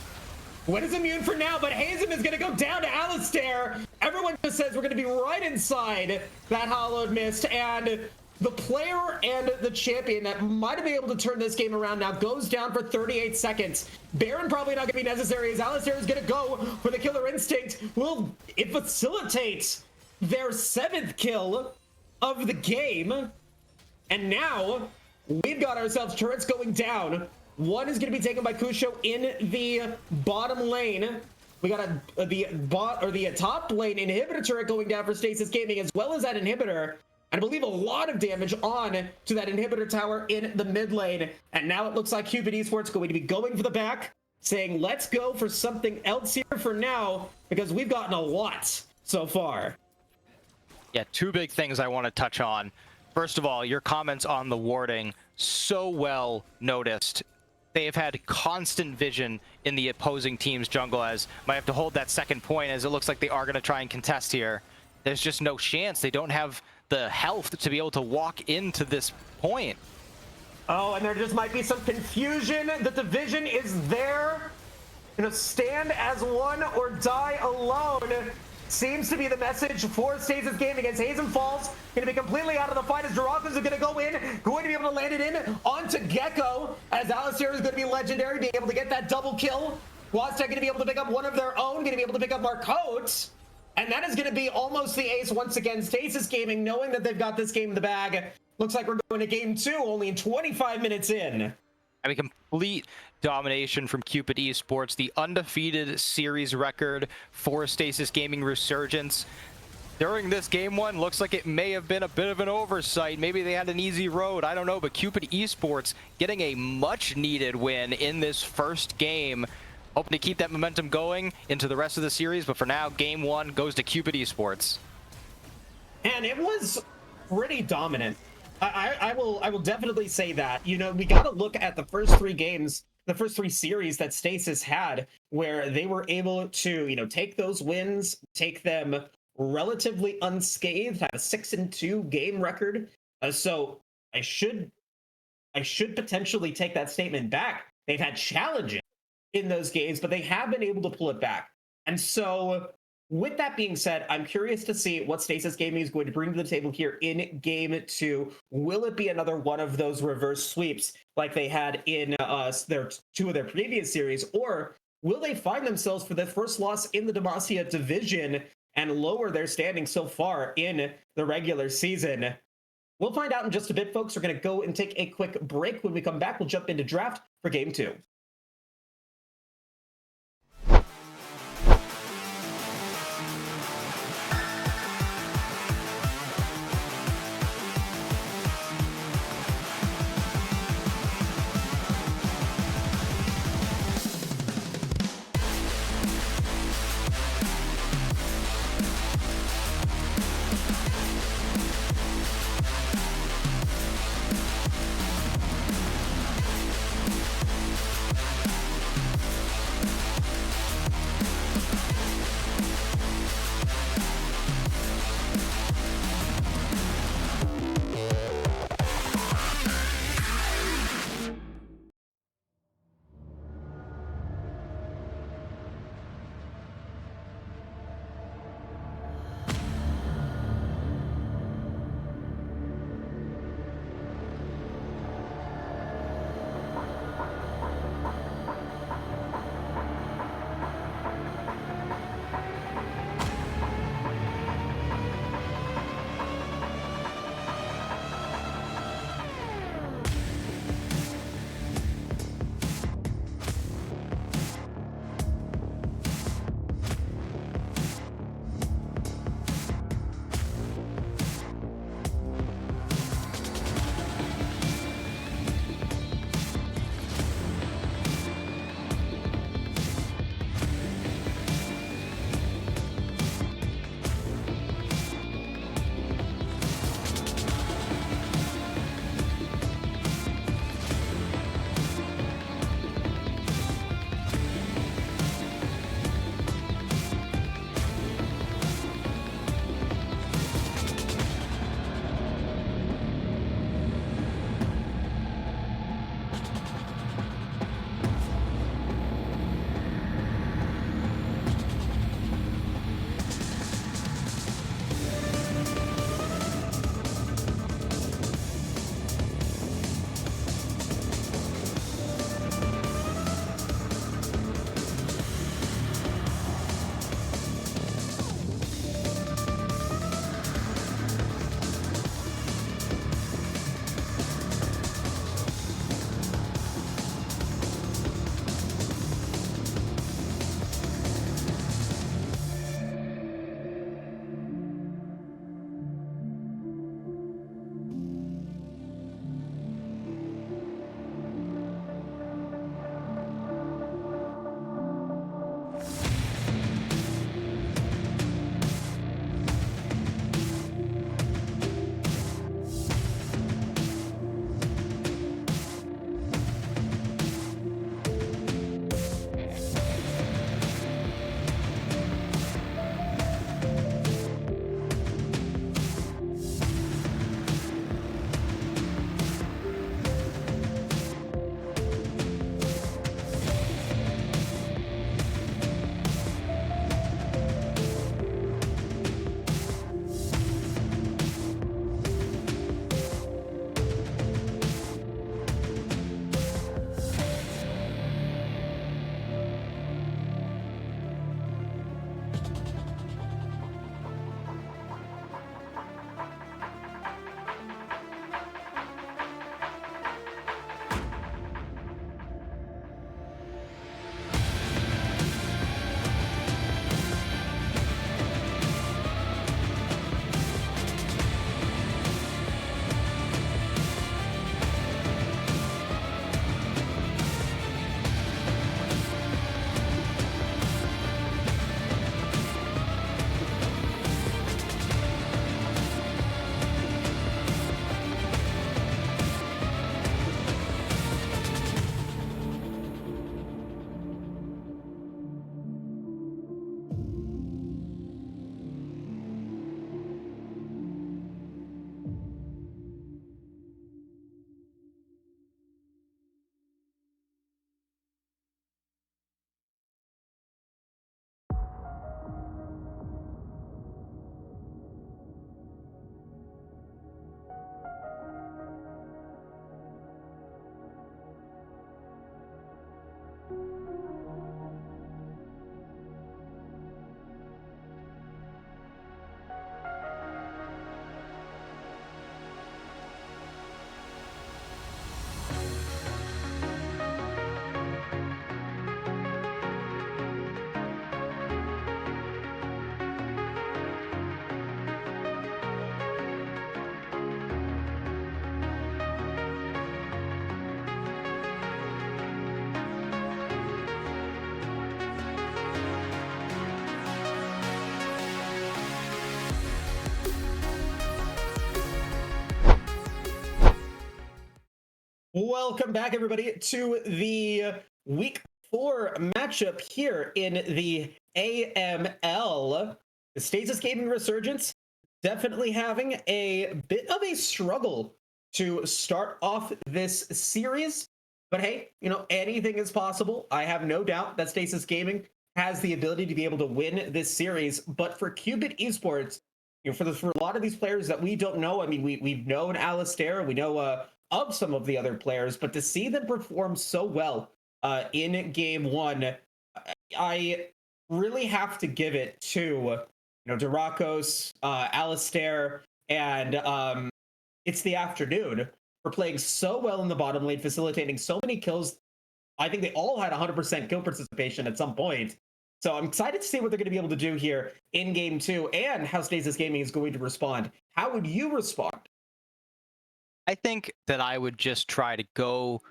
Gwen is immune for now, but Hazem is going to go down to Alistair. Everyone just says we're going to be right inside that Hallowed Mist, and the player and the champion that might have been able to turn this game around now goes down for 38 seconds. Baron probably not going to be necessary, as Alistair is going to go for the killer instinct. Will it facilitate their 7th kill of the game? And now we've got ourselves turrets going down. One is going to be taken by Kusho in the bottom lane. We got the top lane inhibitor turret going down for Stasis Gaming, as well as that inhibitor. And I believe a lot of damage on to that inhibitor tower in the mid lane. And now it looks like Cupid Esports going to be going for the back. saying, let's go for something else here for now, because we've gotten a lot so far. Yeah, two big things I want to touch on. First of all, your comments on the warding, so well noticed. They have had constant vision in the opposing team's jungle, as might have to hold that second point, as it looks like they are going to try and contest here. There's just no chance. They don't have the health to be able to walk into this point. Oh, and there just might be some confusion. The division is there. Gonna stand as one or die alone. Seems to be the message for Stasis game against Hazen Falls. Gonna be completely out of the fight as Durakas are gonna go in, going to be able to land it in onto Gecko, as Alistair is gonna be legendary, being able to get that double kill. Waztec gonna be able to pick up one of their own, gonna be able to pick up Marcote. And that is gonna be almost the ace once again. Stasis Gaming, knowing that they've got this game in the bag. Looks like we're going to game 2, only 25 minutes in. I mean, complete domination from Cupid Esports, the undefeated series record for Stasis Gaming Resurgence. During this game 1, looks like it may have been a bit of an oversight. Maybe they had an easy road, I don't know, but Cupid Esports getting a much needed win in this first game. Hoping to keep that momentum going into the rest of the series, but for now, game 1 goes to Cupid Esports. And it was pretty dominant. I will definitely say that. You know, we got to look at the first 3 games, the first 3 series that Stasis had, where they were able to, you know, take those wins, take them relatively unscathed, have a 6-2 game record. So I should potentially take that statement back. They've had challenges in those games, but they have been able to pull it back. And so, with that being said, I'm curious to see what Stasis Gaming is going to bring to the table here in game 2. Will it be another one of those reverse sweeps like they had in their 2 of their previous series, or will they find themselves for their first loss in the Demacia division and lower their standing so far in the regular season? We'll find out in just a bit, folks. We're going to go and take a quick break. When we come back, we'll jump into draft for game 2. Welcome back, everybody, to the week 4 matchup here in the AML. The Stasis Gaming Resurgence definitely having a bit of a struggle to start off this series. But hey, anything is possible. I have no doubt that Stasis Gaming has the ability to be able to win this series. But for Cupid Esports, for a lot of these players that we don't know, I mean, we've known Alistair, we know of some of the other players, but to see them perform so well in game 1, I really have to give it to Durakos, Alistair, and it's the afternoon for playing so well in the bottom lane, facilitating so many kills. I think they all had 100% kill participation at some point. So I'm excited to see what they're going to be able to do here in game 2 and how Stasis Gaming is going to respond. How would you respond? I think that I would just try to go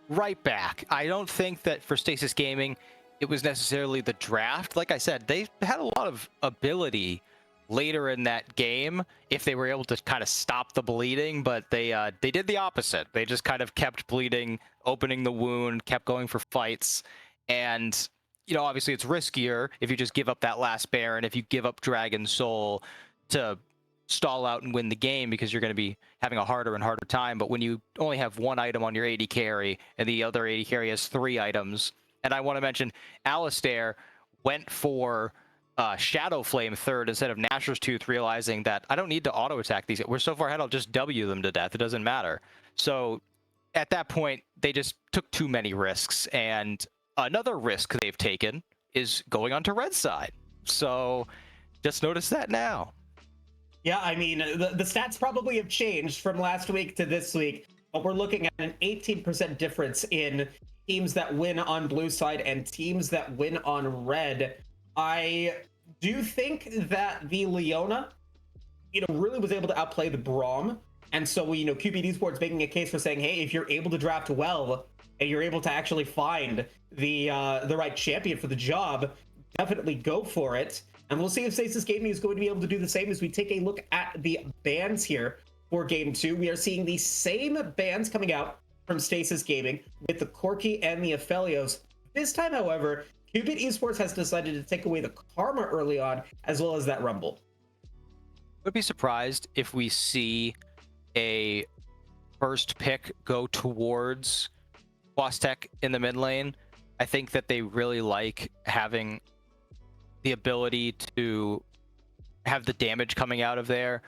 right back. I don't think that for Stasis Gaming, it was necessarily the draft. Like I said, they had a lot of ability later in that game if they were able to kind of stop the bleeding, but they did the opposite. They just kind of kept bleeding, opening the wound, kept going for fights. And, obviously it's riskier if you just give up that last Baron, if you give up Dragon Soul to stall out and win the game, because you're going to be having a harder and harder time. But when you only have one item on your AD carry and the other AD carry has 3 items, and I want to mention Alistair went for Shadow Flame third instead of Nashor's Tooth, realizing that I don't need to auto attack these. We're so far ahead, I'll just W them to death. It doesn't matter. So at that point, they just took too many risks. And another risk they've taken is going onto red side. So just notice that now. Yeah, I mean, the stats probably have changed from last week to this week, but we're looking at an 18% difference in teams that win on blue side and teams that win on red. I do think that the Leona, really was able to outplay the Braum. And so, Cupid Esports making a case for saying, hey, if you're able to draft well and you're able to actually find the right champion for the job, definitely go for it. And we'll see if Stasis Gaming is going to be able to do the same as we take a look at the bans here for game 2. We are seeing the same bans coming out from Stasis Gaming with the Corki and the Aphelios. This time, however, Cupid Esports has decided to take away the Karma early on, as well as that Rumble. Would be surprised if we see a first pick go towards Quastek in the mid lane. I think that they really like having the ability to have the damage coming out of there.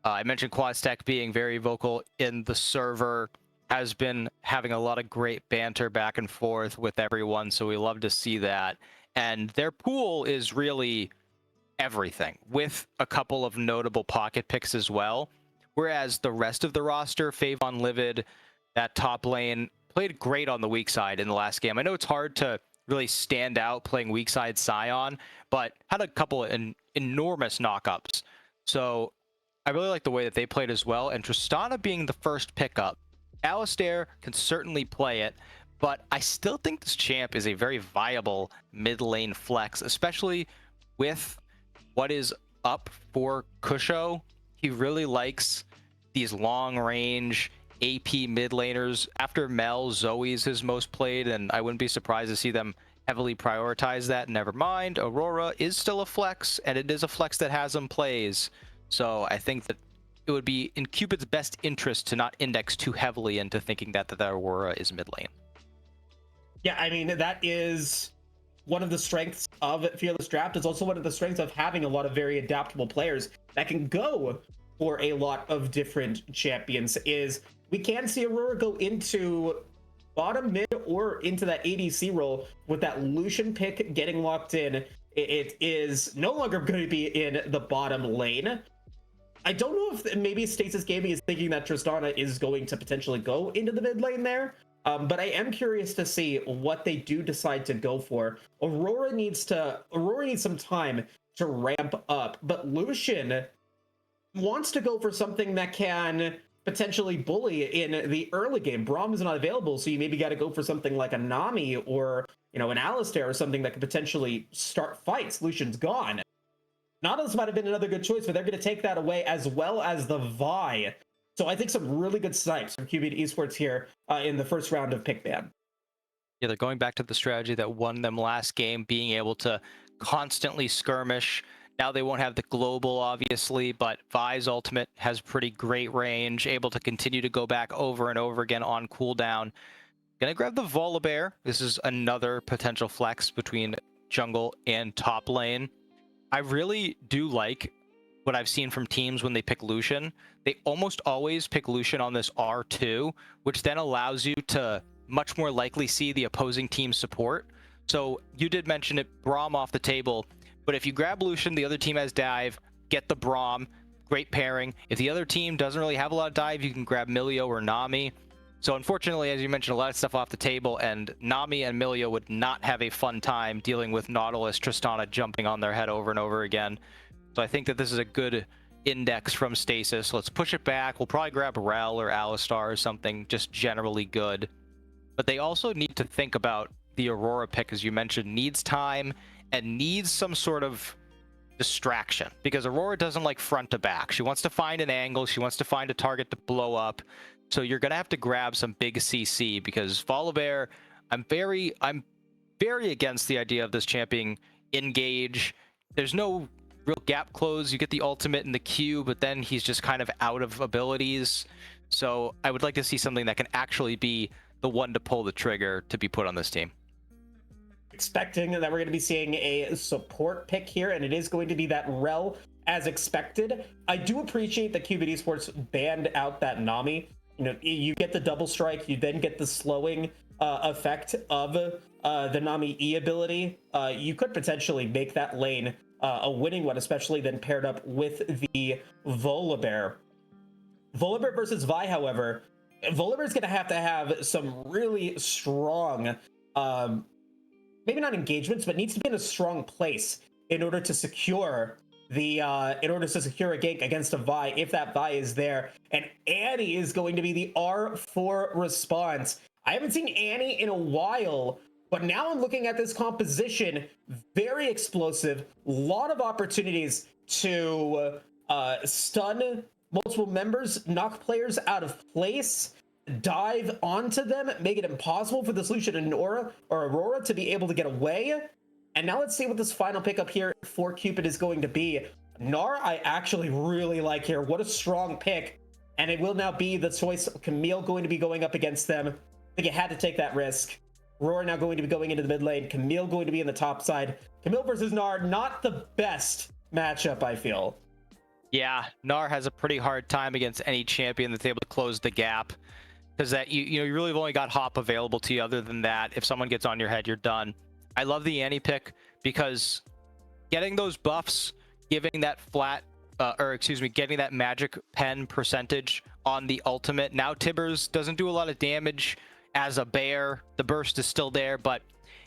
I mentioned Quastek being very vocal in the server, has been having a lot of great banter back and forth with everyone, so we love to see that. And their pool is really everything, with a couple of notable pocket picks as well. Whereas the rest of the roster, Favon Livid, that top lane, played great on the weak side in the last game. I know it's hard to really stand out playing weak side Scion, but had a couple of enormous knockups. So I really like the way that they played as well. And Tristana being the first pickup, Alistair can certainly play it, but I still think this champ is a very viable mid lane flex, especially with what is up for Kusho. He really likes these long range AP mid laners. After Mel, Zoe's his most played, and I wouldn't be surprised to see them heavily prioritize that. Never mind, Aurora is still a flex, and it is a flex that has him plays. So I think that it would be in Cupid's best interest to not index too heavily into thinking that the Aurora is mid lane. Yeah, I mean, that is one of the strengths of Fearless Draft. It's also one of the strengths of having a lot of very adaptable players that can go for a lot of different champions. Is we can see Aurora go into bottom mid or into that ADC role with that Lucian pick getting locked in. It is no longer going to be in the bottom lane. I don't know if maybe Stasis Gaming is thinking that Tristana is going to potentially go into the mid lane there. But I am curious to see what they do decide to go for. Aurora needs some time to ramp up, but Lucian wants to go for something that can potentially bully in the early game. Braum is not available, so you maybe got to go for something like a Nami or an Alistair or something that could potentially start fights. Lucian's gone. Nautilus might have been another good choice, but they're going to take that away, as well as the Vi. So I think some really good snipes from Cupid Esports here in the first round of pick ban. Yeah, they're going back to the strategy that won them last game, being able to constantly skirmish. Now they won't have the global, obviously, but Vi's ultimate has pretty great range, able to continue to go back over and over again on cooldown. Gonna grab the Volibear. This is another potential flex between jungle and top lane. I really do like what I've seen from teams when they pick Lucian. They almost always pick Lucian on this R2, which then allows you to much more likely see the opposing team's support. So you did mention it, Braum off the table, but if you grab Lucian, the other team has dive, get the Braum, great pairing. If the other team doesn't really have a lot of dive, you can grab Milio or Nami. So unfortunately, as you mentioned, a lot of stuff off the table, and Nami and Milio would not have a fun time dealing with Nautilus, Tristana jumping on their head over and over again. So I think that this is a good index from Stasis. Let's push it back. We'll probably grab Rel or Alistar or something just generally good. But they also need to think about the Aurora pick, as you mentioned, needs time and needs some sort of distraction, because Aurora doesn't like front to back. She wants to find an angle. She wants to find a target to blow up. So you're going to have to grab some big CC, because Volibear, I'm very against the idea of this champion engage. There's no real gap close. You get the ultimate in the Q, but then he's just kind of out of abilities. So I would like to see something that can actually be the one to pull the trigger to be put on this team. Expecting that we're going to be seeing a support pick here, and it is going to be that Rel as expected. I do appreciate that Cupid Esports banned out that Nami. You know, you get the double strike, you then get the slowing effect of the Nami E ability. You could potentially make that lane a winning one, especially then paired up with the Volibear. Volibear versus Vi, however, Volibear is going to have some really strong, maybe not engagements, but needs to be in a strong place in order to secure the a gank against a Vi, if that Vi is there. And Annie is going to be the R4 response. I haven't seen Annie in a while, but now I'm looking at this composition, very explosive, lot of opportunities to stun multiple members, knock players out of place, dive onto them, make it impossible for this Lucian and Aurora to be able to get away. And now let's see what this final pickup here for Cupid is going to be. Gnar, I actually really like here. What a strong pick. And it will now be the choice of Camille going to be going up against them. I think you had to take that risk. Aurora now going to be going into the mid lane. Camille going to be in the top side. Camille versus Gnar, not the best matchup, I feel. Yeah, Gnar has a pretty hard time against any champion that's able to close the gap. Because that you really have only got Hop available to you. Other than that, if someone gets on your head, you're done. I love the Annie pick, because getting those buffs, giving that getting that magic pen percentage on the ultimate. Now Tibbers doesn't do a lot of damage as a bear. The burst is still there, but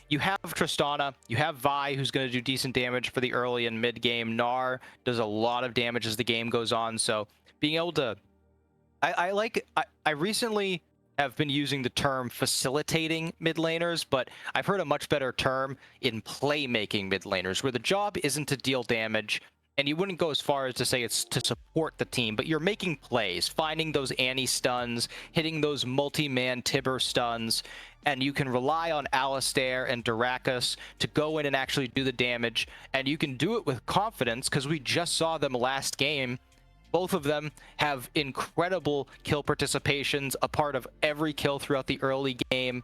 you have Tristana, you have Vi, who's going to do decent damage for the early and mid game. Gnar does a lot of damage as the game goes on. So being able to, I recently have been using the term facilitating mid laners, but I've heard a much better term in playmaking mid laners, where the job isn't to deal damage, and you wouldn't go as far as to say it's to support the team, but you're making plays, finding those Annie stuns, hitting those multi-man Tibber stuns, and you can rely on Alistair and Dyrachus to go in and actually do the damage, and you can do it with confidence, because we just saw them last game. Both of them have incredible kill participations, a part of every kill throughout the early game.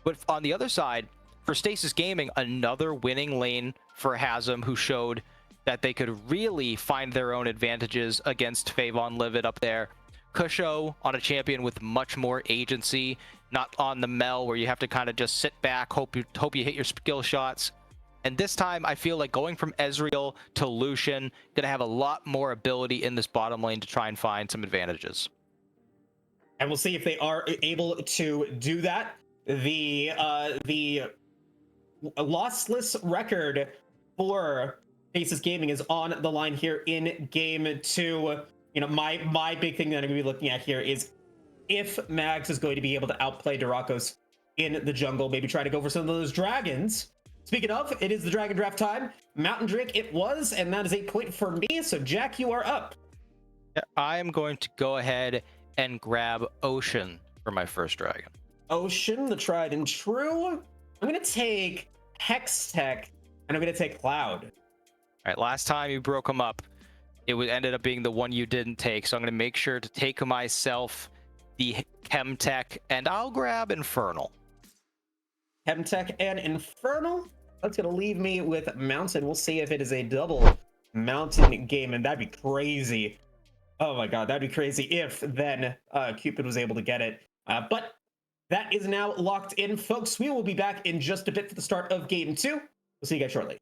But on the other side, for Stasis Gaming, another winning lane for Hasm, who showed that they could really find their own advantages against Favon Livid up there. Kusho on a champion with much more agency, not on the Mel where you have to kind of just sit back, hope you hit your skill shots. And this time, I feel like going from Ezreal to Lucian, gonna have a lot more ability in this bottom lane to try and find some advantages. And we'll see if they are able to do that. The lossless record for Aegis Gaming is on the line here in game 2. You know, my big thing that I'm gonna be looking at here is if Mags is going to be able to outplay Dyrachus in the jungle, maybe try to go for some of those dragons. Speaking of, it is the dragon draft time. Mountain Drake it was, and that is a point for me. So Jack, you are up. I am going to go ahead and grab Ocean for my first dragon. Ocean, the tried and true. I'm gonna take Hex Tech, and I'm gonna take Cloud. All right, last time you broke them up, ended up being the one you didn't take, so I'm going to make sure to take myself the Chemtech, and I'll grab Infernal. Chemtech and Infernal. That's gonna leave me with Mountain. We'll see if it is a double Mountain game, and that'd be crazy. Oh my god, that'd be crazy if then Cupid was able to get it. But that is now locked in, folks. We will be back in just a bit for the start of game 2. We'll see you guys shortly.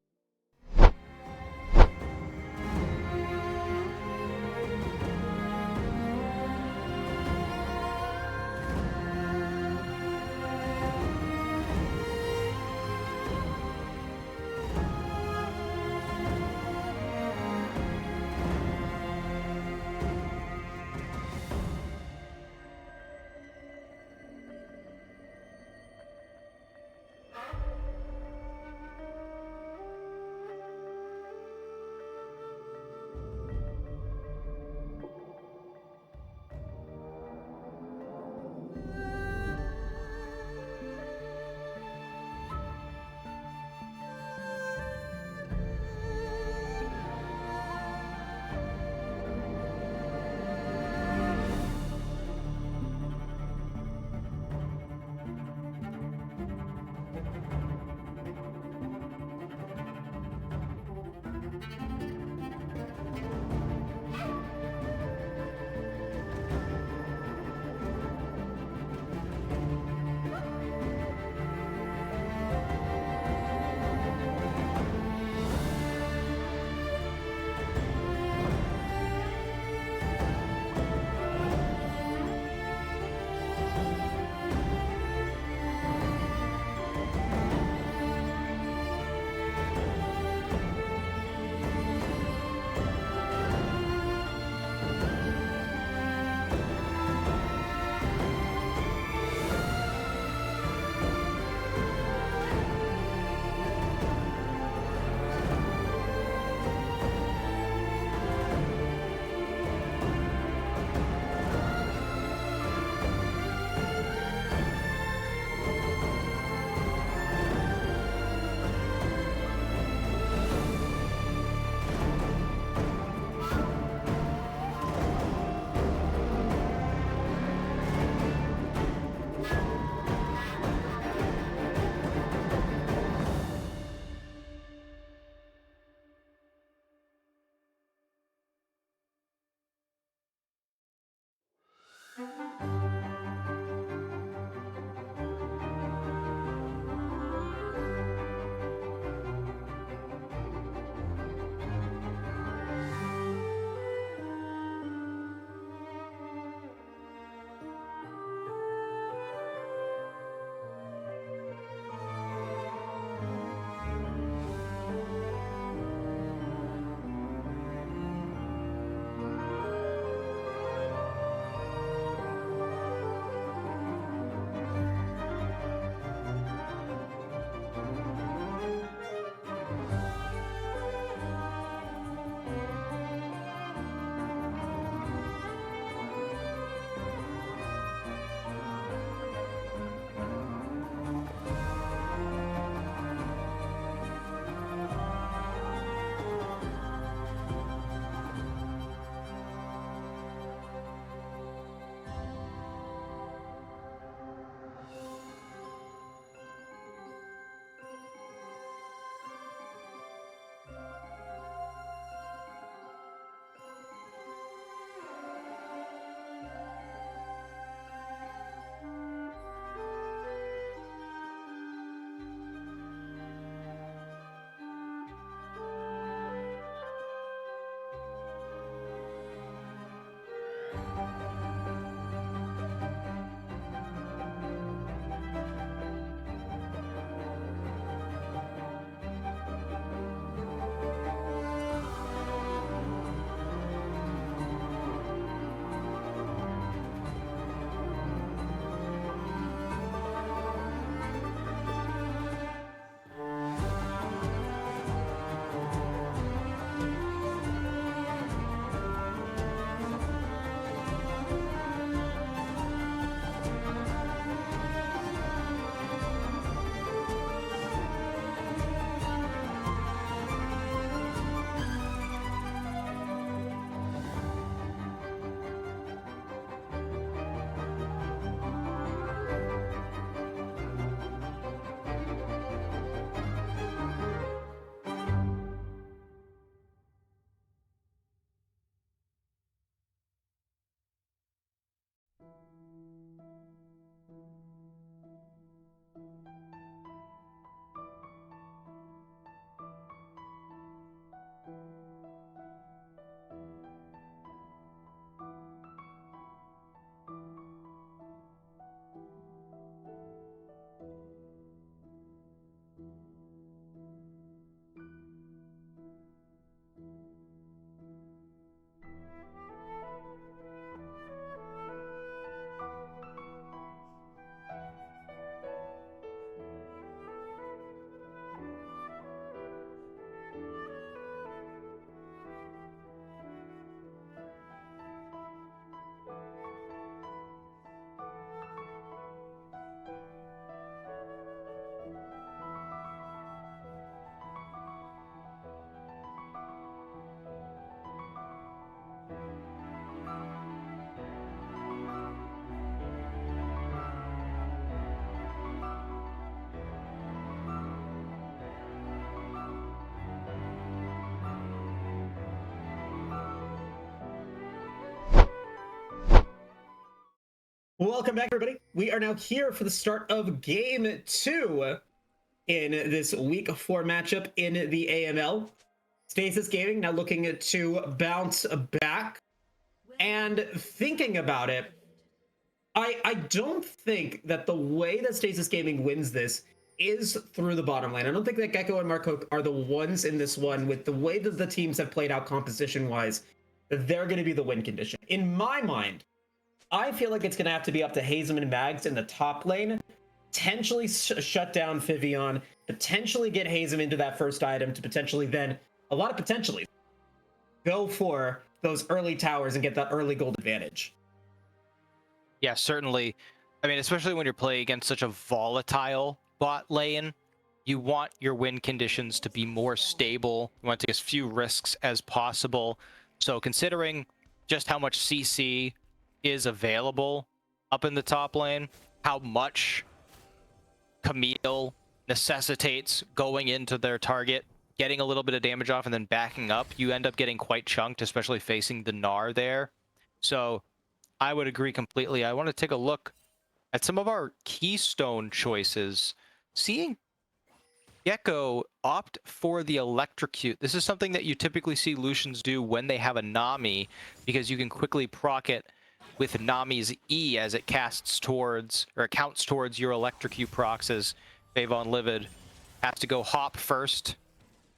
Welcome back, everybody. We are now here for the start of Game 2 in this Week 4 matchup in the AML. Stasis Gaming now looking to bounce back. And thinking about it, I don't think that the way that Stasis Gaming wins this is through the bottom lane. I don't think that Gecko and Marco are the ones in this one with the way that the teams have played out composition-wise, that they're going to be the win condition. In my mind, I feel like it's going to have to be up to Hazem and Mags in the top lane, potentially shut down Fivion, potentially get Hazem into that first item to potentially then, a lot of potentially, go for those early towers and get that early gold advantage. Yeah, certainly. I mean, especially when you're playing against such a volatile bot lane, you want your win conditions to be more stable. You want to take as few risks as possible. So considering just how much CC is available up in the top lane, how much Camille necessitates going into their target, getting a little bit of damage off and then backing up, you end up getting quite chunked, especially facing the Gnar there. So I would agree completely. I want to take a look at some of our keystone choices. Seeing Gecko opt for the Electrocute. This is something that you typically see Lucians do when they have a Nami, because you can quickly proc it with Nami's E as it casts towards, or counts towards your Electrocute procs, as Favon Livid has to go hop first.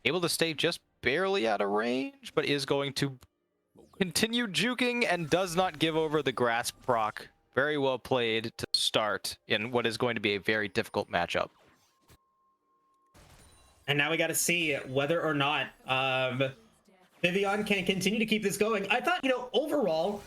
Able to stay just barely out of range, but is going to continue juking and does not give over the grasp proc. Very well played to start in what is going to be a very difficult matchup. And now we got to see whether or not Fivion can continue to keep this going. I thought, overall,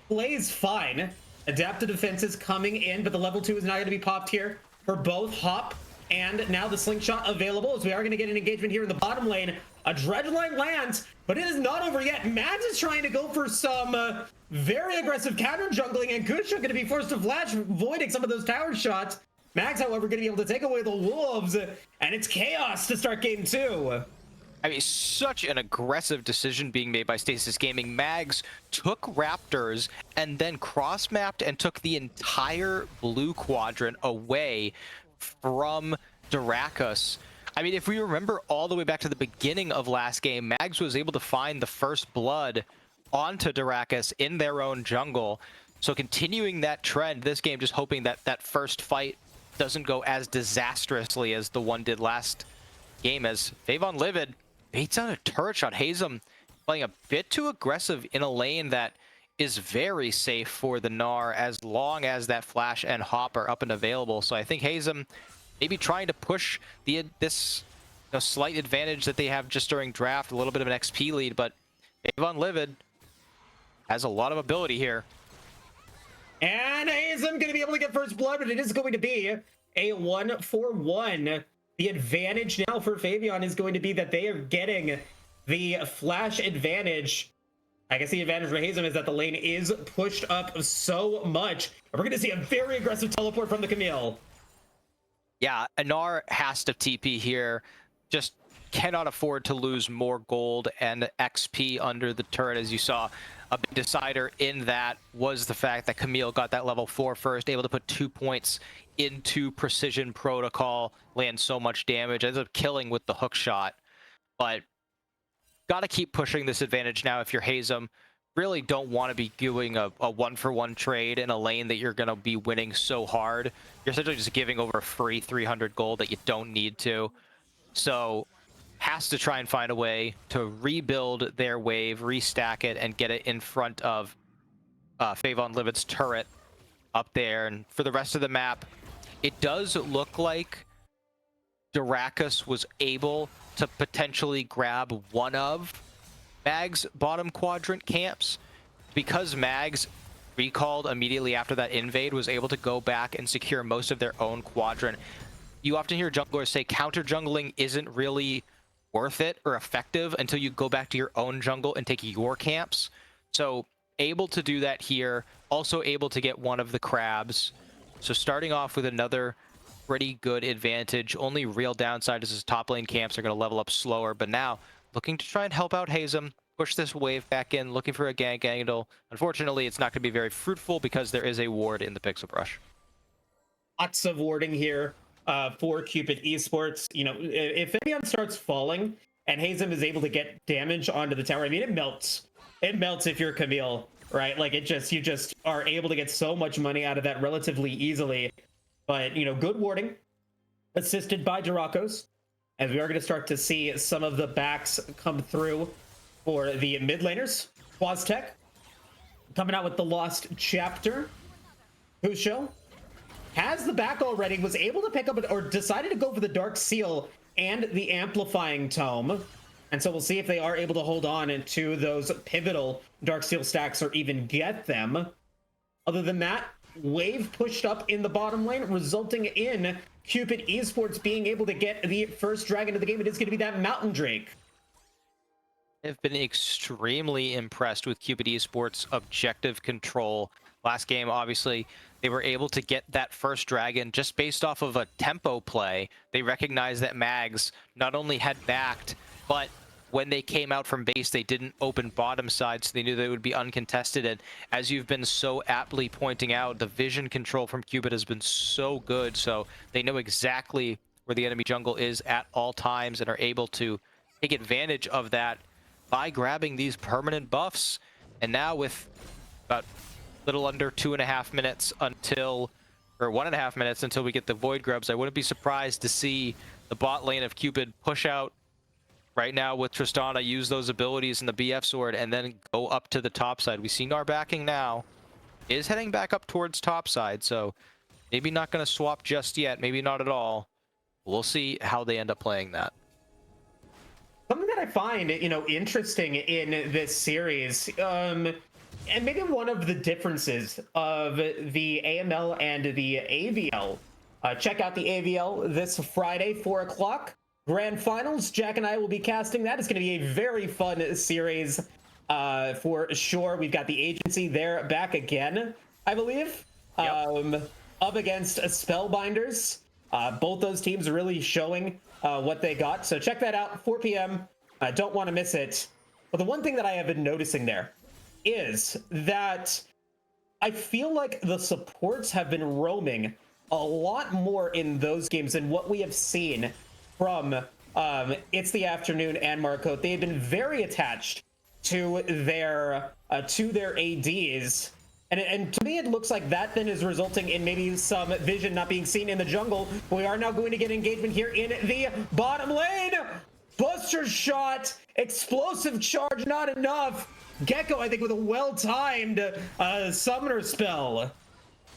plays fine. Adaptive defense is coming in, but the level 2 is not going to be popped here for both Hop and now the slingshot available, as we are going to get an engagement here in the bottom lane. A Dredgeline lands, but it is not over yet. Mads is trying to go for some very aggressive counter jungling, and Kusha going to be forced to flash, voiding some of those tower shots. Mags, however, going to be able to take away the wolves, and it's chaos to start game 2. I mean, such an aggressive decision being made by Stasis Gaming. Mags took Raptors and then cross-mapped and took the entire blue quadrant away from Dyrachus. I mean, if we remember all the way back to the beginning of last game, Mags was able to find the first blood onto Dyrachus in their own jungle. So continuing that trend this game, just hoping that that first fight doesn't go as disastrously as the one did last game, as Favon Livid baits out a turret shot. Hazem playing a bit too aggressive in a lane that is very safe for the Gnar as long as that flash and hop are up and available. So I think Hazem maybe trying to push this slight advantage that they have just during draft, a little bit of an XP lead, but Favon Livid has a lot of ability here. And Hazem going to be able to get first blood, but it is going to be a 1-for-1. The advantage now for Fabian is going to be that they are getting the flash advantage. I guess the advantage for Hazem is that the lane is pushed up so much. And we're going to see a very aggressive teleport from the Camille. Yeah, Gnar has to TP here. Just cannot afford to lose more gold and XP under the turret. As you saw, a big decider in that was the fact that Camille got that level 4 first, able to put 2 points into precision protocol, land so much damage, ends up killing with the hook shot. But got to keep pushing this advantage now if you're Hazem. Really don't want to be doing a 1-for-1 trade in a lane that you're going to be winning so hard. You're essentially just giving over free 300 gold that you don't need to. So has to try and find a way to rebuild their wave, restack it, and get it in front of Favon Livid's turret up there. And for the rest of the map, it does look like Dyrachus was able to potentially grab one of Mag's bottom quadrant camps, because Mags recalled immediately after that invade, was able to go back and secure most of their own quadrant. You often hear junglers say counter jungling isn't really worth it or effective until you go back to your own jungle and take your camps. So able to do that here, also able to get one of the crabs. So starting off with another pretty good advantage. Only real downside is his top lane camps are going to level up slower, but now looking to try and help out Hazem push this wave back in, looking for a gank angle. Unfortunately, it's not going to be very fruitful because there is a ward in the pixel brush. Lots of warding here for Cupid Esports. You know, if Fabian starts falling and Hazem is able to get damage onto the tower, I mean, it melts. It melts if you're Camille, right? Like, you just are able to get so much money out of that relatively easily. But, you know, good warding, assisted by Durakos, as we are going to start to see some of the backs come through for the mid laners. Quaztech coming out with the Lost Chapter. Husho has the back already, was able to pick up or decided to go for the Dark Seal and the Amplifying Tome. And so we'll see if they are able to hold on to those pivotal Dark Seal stacks or even get them. Other than that, wave pushed up in the bottom lane, resulting in Cupid Esports being able to get the first dragon of the game. It is going to be that Mountain Drake. I've been extremely impressed with Cupid Esports' objective control. Last game, obviously, they were able to get that first dragon just based off of a tempo play. They recognized that Mags not only had backed, but when they came out from base, they didn't open bottom side, so they knew they would be uncontested. And as you've been so aptly pointing out, the vision control from Cupid has been so good, so they know exactly where the enemy jungle is at all times and are able to take advantage of that by grabbing these permanent buffs. And now with about little under 2.5 minutes until, or 1.5 minutes until we get the Void Grubs, I wouldn't be surprised to see the bot lane of Cupid push out right now with Tristana, use those abilities in the BF sword, and then go up to the top side. We see Nar backing now, is heading back up towards top side, so maybe not going to swap just yet, maybe not at all. We'll see how they end up playing that. Something that I find, you know, interesting in this series, and maybe one of the differences of the AML and the AVL. Check out the AVL this Friday, 4 o'clock. Grand Finals. Jack and I will be casting that. It's going to be a very fun series for sure. We've got the agency there back again, I believe. Yep. Up against Spellbinders. Both those teams are really showing what they got. So check that out, 4 p.m. Don't want to miss it. But the one thing that I have been noticing there is that I feel like the supports have been roaming a lot more in those games than what we have seen from It's the Afternoon and Marco. They have been very attached to their ADs. And to me, it looks like that then is resulting in maybe some vision not being seen in the jungle. We are now going to get engagement here in the bottom lane. Buster shot, explosive charge, not enough. Gecko, I think, with a well-timed summoner spell.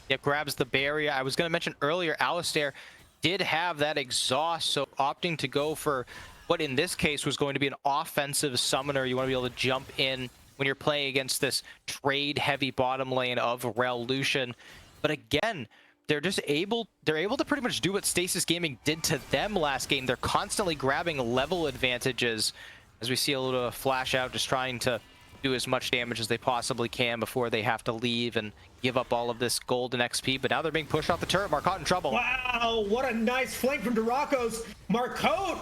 It grabs the barrier. I was going to mention earlier, Alistair did have that exhaust, so opting to go for what in this case was going to be an offensive summoner. You want to be able to jump in when you're playing against this trade-heavy bottom lane of Rel Lucian. But again, they're able to pretty much do what Stasis Gaming did to them last game. They're constantly grabbing level advantages, as we see a little flash out, just trying to do as much damage as they possibly can before they have to leave and give up all of this golden XP. But now they're being pushed off the turret. Marcotte in trouble. Wow, what a nice flank from Durakos. Marcotte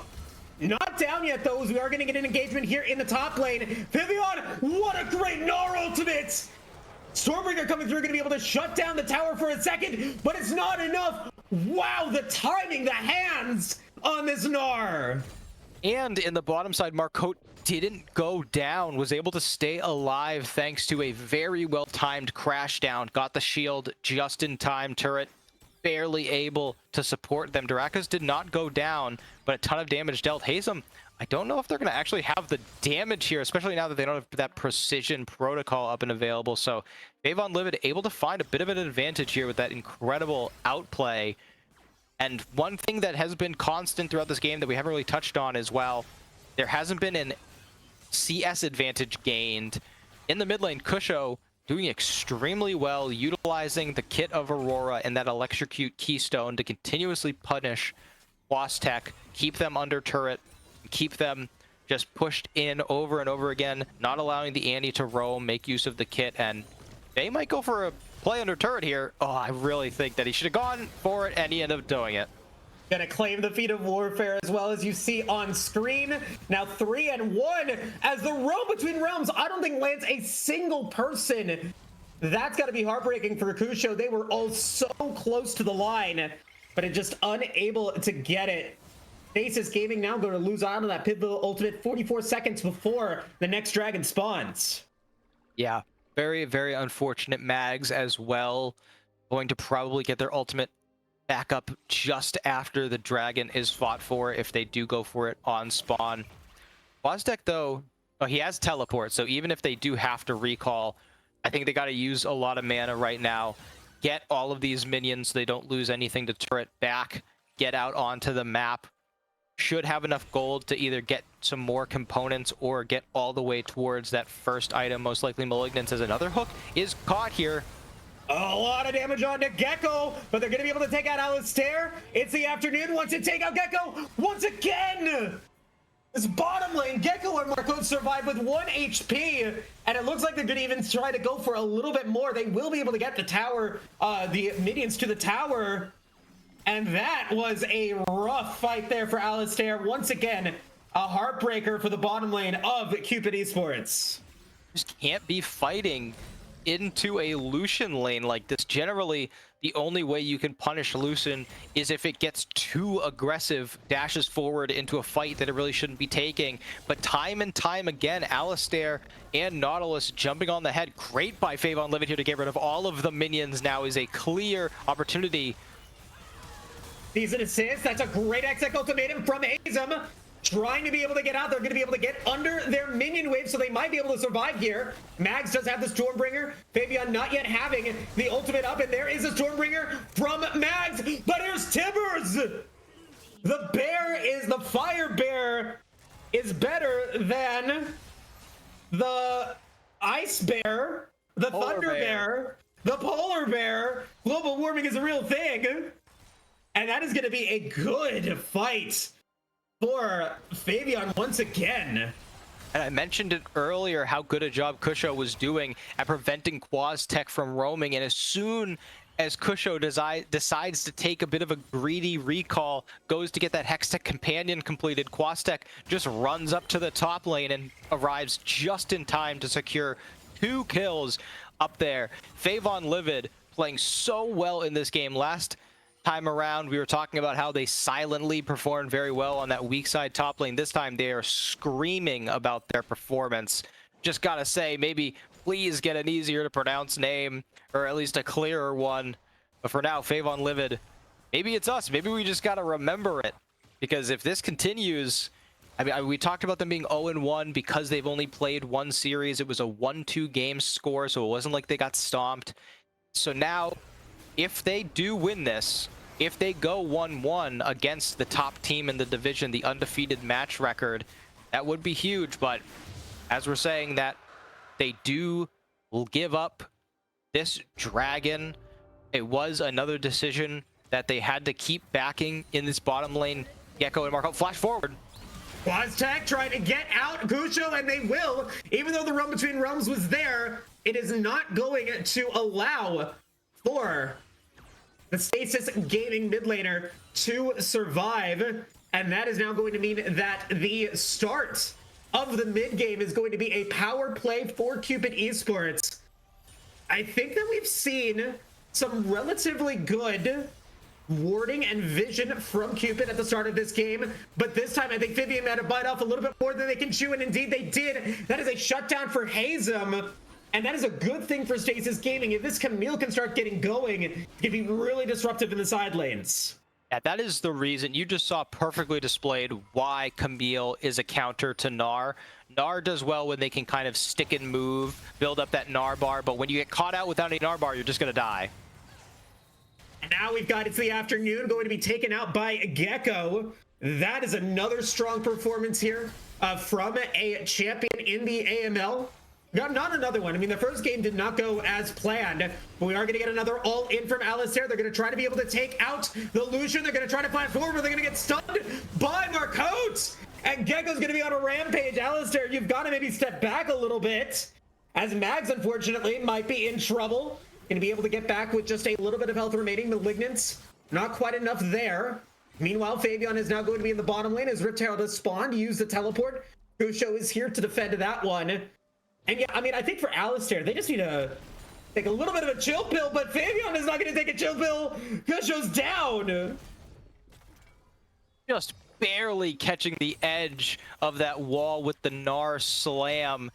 not down yet, though, as we are going to get an engagement here in the top lane. Vivian, what a great Gnar ultimate! Stormbreaker coming through, going to be able to shut down the tower for a second, but it's not enough. Wow, the timing, the hands on this Gnar. And in the bottom side, Marcotte didn't go down, was able to stay alive thanks to a very well-timed crash down. Got the shield just in time, turret barely able to support them. Durakos did not go down, but a ton of damage dealt. Hazem, I don't know if they're going to actually have the damage here, especially now that they don't have that precision protocol up and available. So Favon Livid able to find a bit of an advantage here with that incredible outplay. And one thing that has been constant throughout this game that we haven't really touched on as well, there hasn't been an CS advantage gained. In the mid lane, Kusho doing extremely well, utilizing the kit of Aurora and that Electrocute Keystone to continuously punish Quaztech, keep them under turret, keep them just pushed in over and over again, not allowing the Annie to roam, make use of the kit, and they might go for a play under turret here. Oh, I really think that he should have gone for it, and he ended up doing it. Gonna claim the feat of warfare as well, as you see on screen. Now 3-1 as the roam between realms, I don't think lands a single person. That's got to be heartbreaking for Kusho. They were all so close to the line, but it just unable to get it. Stasis Gaming now going to lose out on that pivotal ultimate 44 seconds before the next dragon spawns. Yeah, very, very unfortunate. Mags as well going to probably get their ultimate back up just after the dragon is fought for, if they do go for it on spawn. Quazdek, though, he has teleport, so even if they do have to recall, I think they got to use a lot of mana right now, get all of these minions so they don't lose anything to turret back, get out onto the map. Should have enough gold to either get some more components or get all the way towards that first item. Most likely Malignance, as another hook is caught here. A lot of damage on to Gecko, but they're going to be able to take out Alistair. It's the afternoon. Once they take out Gecko, once again, this bottom lane, Gecko and Marco survive with 1 HP, and it looks like they're going to even try to go for a little bit more. They will be able to get the tower, the minions to the tower, and that was a rough fight there for Alistair. Once again, a heartbreaker for the bottom lane of Cupid Esports. Just can't be fighting into a Lucian lane like this. Generally, the only way you can punish Lucian is if it gets too aggressive, dashes forward into a fight that it really shouldn't be taking. But time and time again, Alistair and Nautilus jumping on the head. Great by Favon Livid here to get rid of all of the minions. Now is a clear opportunity. Sees an assist. That's a great exec ultimatum from Azum. Trying to be able to get out. They're going to be able to get under their minion wave, so they might be able to survive here. Mags does have the Stormbringer. Fabian not yet having the ultimate up, and there is a Stormbringer from Mags. But here's Tibbers. The Fire Bear is better than the Ice Bear, the Thunder Bear, the Polar Bear. Global warming is a real thing. And that is going to be a good fight for Fabian once again. And I mentioned it earlier how good a job Kusho was doing at preventing Quaztech from roaming, and as soon as Kusho decides to take a bit of a greedy recall, goes to get that Hextech companion completed, Quaztech just runs up to the top lane and arrives just in time to secure 2 kills up there. Favon Livid playing so well in this game. Last time around, we were talking about how they silently performed very well on that weak side top lane. This time they are screaming about their performance. Just gotta say, maybe please get an easier to pronounce name, or at least a clearer one. But for now, Favon Livid, maybe it's us. Maybe we just gotta remember it, because if this continues, I mean, we talked about them being 0-1 because they've only played 1 series. It was a 1-2 game score, so it wasn't like they got stomped. So now, if they do win this, if they go 1-1 against the top team in the division, the undefeated match record, that would be huge. But as we're saying, that they will give up this dragon. It was another decision that they had to keep backing in this bottom lane. Gecko and Marco flash forward. Quaztech trying to get out Kusho, and they will. Even though the run between realms was there, it is not going to allow for the Stasis Gaming mid laner to survive, and that is now going to mean that the start of the mid game is going to be a power play for Cupid Esports. I think that we've seen some relatively good warding and vision from Cupid at the start of this game, but this time I think Vivian might have bite off a little bit more than they can chew, and indeed they did. That is a shutdown for Hazem. And that is a good thing for Stasis Gaming. If this Camille can start getting going, it can be really disruptive in the side lanes. Yeah, that is the reason. You just saw perfectly displayed why Camille is a counter to Gnar. Gnar does well when they can kind of stick and move, build up that Gnar bar, but when you get caught out without a Gnar bar, you're just going to die. And now we've got It's the Afternoon going to be taken out by Gecko. That is another strong performance here from a champion in the AML. Not another one. I mean, the first game did not go as planned, but we are going to get another all-in from Alistair. They're going to try to be able to take out the Lucian. They're going to try to flash forward, but they're going to get stunned by Marcote. And Gecko's going to be on a rampage. Alistair, you've got to maybe step back a little bit, as Mags, unfortunately, might be in trouble. Going to be able to get back with just a little bit of health remaining. Malignance, not quite enough there. Meanwhile, Fabian is now going to be in the bottom lane as Rift Herald has spawned, use the teleport. Kusho is here to defend that one. And yeah, I mean, I think for Alistair, they just need to take a little bit of a chill pill, but Fabian is not going to take a chill pill. Kusho's down. Just barely catching the edge of that wall with the Gnar slam,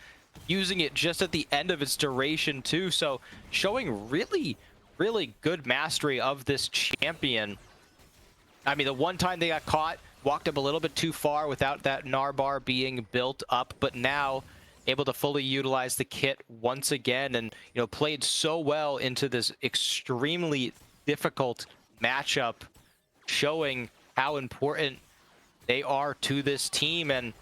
using it just at the end of its duration too. So showing really good mastery of this champion. I mean, the one time they got caught, walked up a little bit too far without that Gnar bar being built up, but now able to fully utilize the kit once again, and played so well into this extremely difficult matchup, showing how important they are to this team. And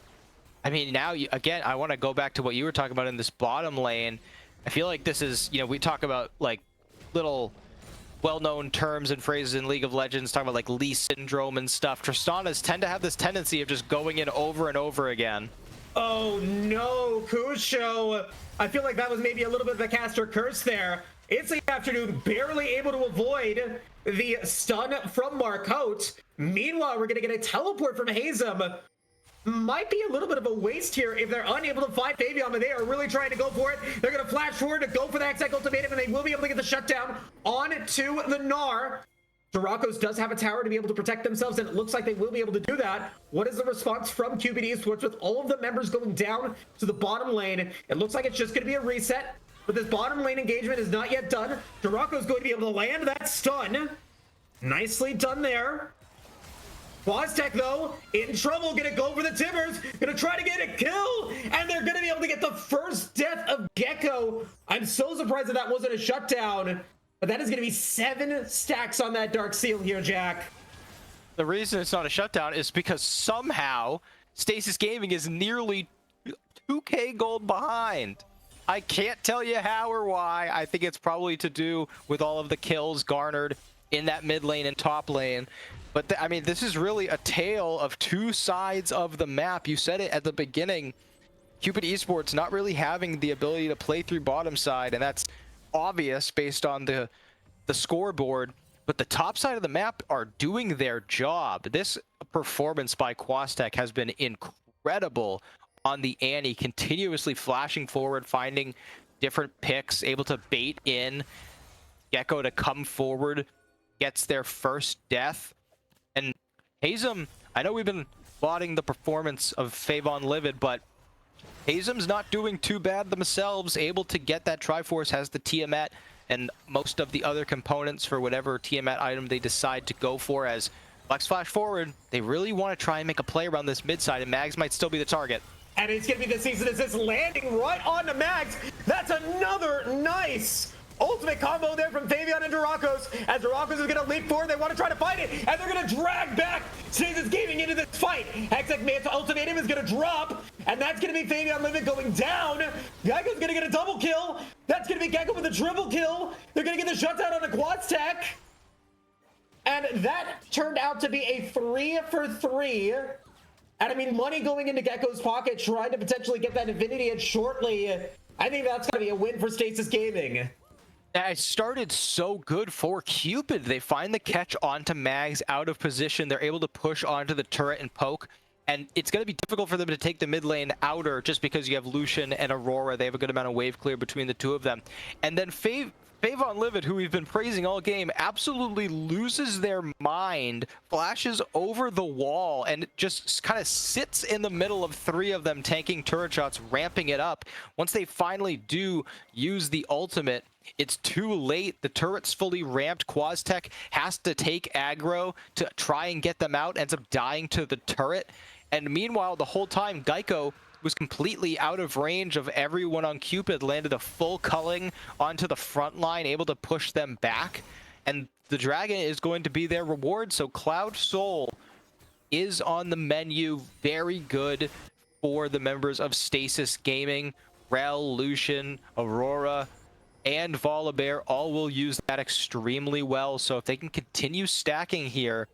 I mean, now again, I want to go back to what you were talking about in this bottom lane. I feel like this is, we talk about like little well-known terms and phrases in League of Legends, talking about like Lee syndrome and stuff. Tristanas tend to have this tendency of just going in over and over again. Oh no, Kusho. I feel like that was maybe a little bit of a caster curse there. It's the afternoon, barely able to avoid the stun from Marcote. Meanwhile, we're going to get a teleport from Hazem. Might be a little bit of a waste here if they're unable to fight Fabian, but they are really trying to go for it. They're going to flash forward to go for the Hextech ultimatum, and they will be able to get the shutdown onto the Gnar. Durakos does have a tower to be able to protect themselves, and it looks like they will be able to do that. What is the response from Cupid Esports with all of the members going down to the bottom lane? It looks like it's just going to be a reset, but this bottom lane engagement is not yet done. Durakos going to be able to land that stun. Nicely done there. Quaztech, though, in trouble, gonna go for the Timbers, gonna try to get a kill, and they're gonna be able to get the first death of Gecko. I'm so surprised that that wasn't a shutdown, but that is gonna be 7 stacks on that Dark Seal here, Jack. The reason it's not a shutdown is because somehow Stasis Gaming is nearly 2k gold behind. I can't tell you how or why. I think it's probably to do with all of the kills garnered in that mid lane and top lane. But I mean, this is really a tale of two sides of the map. You said it at the beginning. Cupid Esports not really having the ability to play through bottom side, and that's obvious based on the scoreboard. But the top side of the map are doing their job. This performance by Quaztech has been incredible on the Annie, continuously flashing forward, finding different picks, able to bait in Gecko to come forward, gets their first death. And Hazem, I know we've been lauding the performance of Favon Livid, but Hazem's not doing too bad themselves, able to get that Triforce, has the Tiamat and most of the other components for whatever Tiamat item they decide to go for. As Flex flash forward, they really want to try and make a play around this mid side, and Mags might still be the target. And it's going to be the season as it's landing right on the Mags. That's another nice ultimate combo there from Fabian and Durakos, as Durakos is going to leap forward. They want to try to fight it, and they're going to drag back Stasis Gaming into this fight. Hextech Man's ultimatum is going to drop, and that's going to be Fabian Livid going down. Gecko's going to get a double kill. That's going to be Gecko with a triple kill. They're going to get the shutdown on the Quaztech. And that turned out to be a 3 for 3. And I mean, money going into Gecko's pocket, trying to potentially get that Infinity Edge shortly. I think that's going to be a win for Stasis Gaming. It started so good for Cupid. They find the catch onto Mags out of position. They're able to push onto the turret and poke. And it's going to be difficult for them to take the mid lane outer just because you have Lucian and Aurora. They have a good amount of wave clear between the two of them. And then Favon Livid, who we've been praising all game, absolutely loses their mind, flashes over the wall, and just kind of sits in the middle of 3 of them tanking turret shots, ramping it up. Once they finally do use the ultimate, it's too late. The turret's fully ramped. Quaztech has to take aggro to try and get them out, ends up dying to the turret. And meanwhile, the whole time, Gecko was completely out of range of everyone on Cupid, landed a full culling onto the front line, able to push them back. And the dragon is going to be their reward. So Cloud Soul is on the menu. Very good for the members of Stasis Gaming. Rel, Lucian, Aurora, and Volibear all will use that extremely well. So if they can continue stacking here,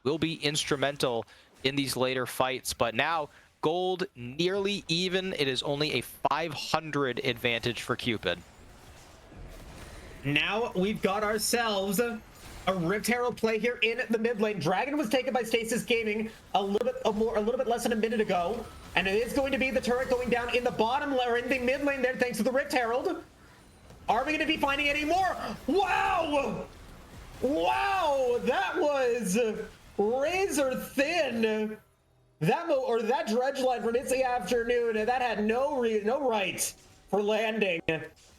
will be instrumental in these later fights. But now gold nearly even. It is only a 500 advantage for Cupid. Now we've got ourselves A Rift Herald play here in the mid lane. Dragon was taken by Stasis Gaming a little bit less than a minute ago, and it is going to be the turret going down in the bottom or in the mid lane there, thanks to the Rift Herald. Are we going to be finding any more? Wow! Wow! That was razor thin. That dredge line from It's the Afternoon, that had no right for landing.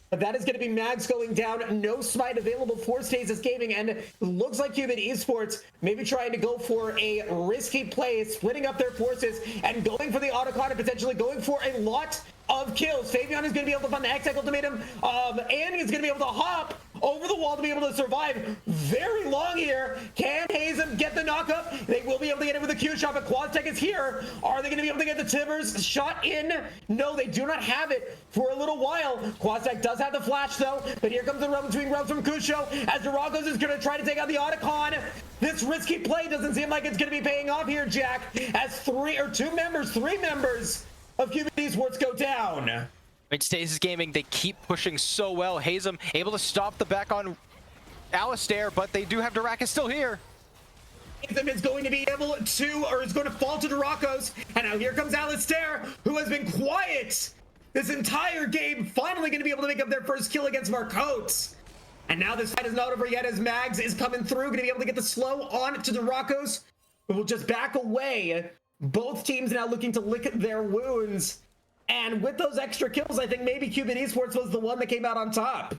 But that is going to be Mags going down. No smite available for Stasis Gaming, and looks like Cupid Esports maybe trying to go for a risky play, splitting up their forces and going for the autocon and potentially going for a lot of kills. Fabian is going to be able to find the Hextech ultimatum, and he's going to be able to hop over the wall to be able to survive very long here. Can Hazem get the knockup? They will be able to get it with the Q shot, but QuadTech is here. Are they going to be able to get the Timbers shot in? No, they do not have it for a little while. QuadTech does have the flash though, but here comes the run between Rubs from Kusho as Duragos is going to try to take out the Otacon. This risky play doesn't seem like it's going to be paying off here, Jack, as three members of Cupid Esports go down. I mean, Stasis Gaming, they keep pushing so well. Hazem able to stop the back on Alistair, but they do have Durakus still here. Hazem is going to be able to, or is going to fall to Durakos, and now here comes Alistair, who has been quiet this entire game, finally going to be able to make up their first kill against Marcotes. And now this fight is not over yet as Mags is coming through, going to be able to get the slow on to Durakos, who will just back away. Both teams now looking to lick their wounds. And with those extra kills, I think maybe Cupid Esports was the one that came out on top.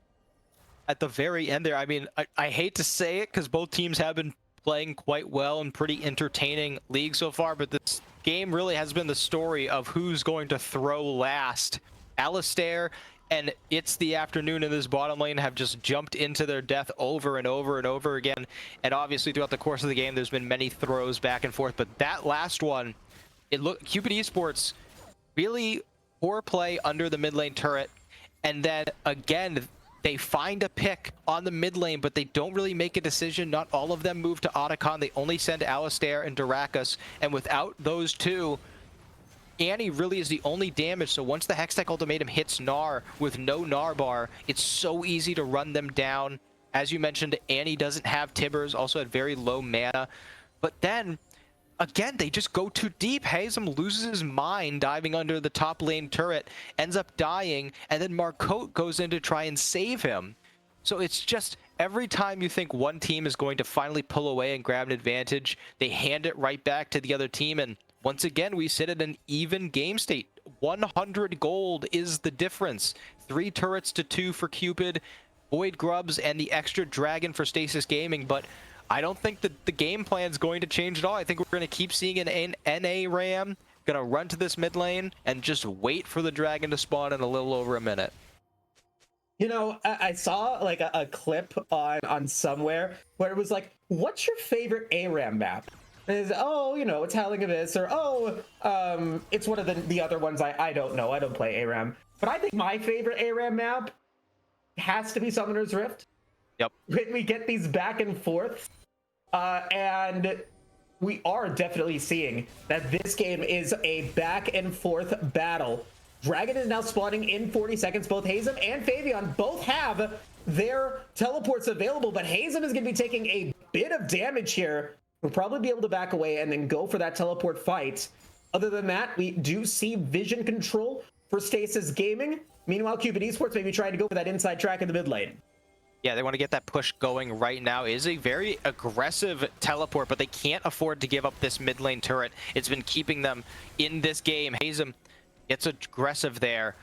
At the very end there, I mean, I hate to say it because both teams have been playing quite well and pretty entertaining league so far, but this game really has been the story of who's going to throw last. Alistair and It's the Afternoon in this bottom lane have just jumped into their death over and over and over again. And obviously throughout the course of the game, there's been many throws back and forth, but that last one, Cupid Esports really poor play under the mid lane turret, and then again they find a pick on the mid lane, but they don't really make a decision. Not all of them move to Otacon. They only send Alistair and Durakus, and without those two, Annie really is the only damage. So once the Hextech ultimatum hits Gnar with no Gnar bar, it's so easy to run them down. As you mentioned, Annie doesn't have Tibbers, also had very low mana, but then again, they just go too deep. Hazem loses his mind diving under the top lane turret, ends up dying, and then Marcote goes in to try and save him. So it's just every time you think one team is going to finally pull away and grab an advantage, they hand it right back to the other team. And once again, we sit at an even game state. 100 gold is the difference. 3 turrets to 2 for Cupid, Void Grubs, and the extra dragon for Stasis Gaming. But I don't think that the game plan is going to change at all. I think we're going to keep seeing an NA Ram, going to run to this mid lane and just wait for the dragon to spawn in a little over a minute. You know, I saw like a clip on somewhere where it was like, what's your favorite ARAM map? And it's, oh, you know, it's Howling Abyss, or oh, it's one of the other ones I don't know. I don't play ARAM. But I think my favorite ARAM map has to be Summoner's Rift. Yep. When we get these back and forth, and we are definitely seeing that this game is a back and forth battle. Dragon is now spawning in 40 seconds. Both Hazem and Fabian both have their teleports available, but Hazem is going to be taking a bit of damage here. We'll probably be able to back away and then go for that teleport fight. Other than that, we do see vision control for Stasis Gaming. Meanwhile, Cupid Esports may be trying to go for that inside track in the mid lane. Yeah, they want to get that push going right now. It is a very aggressive teleport, but they can't afford to give up this mid lane turret. It's been keeping them in this game. Hazem gets aggressive there.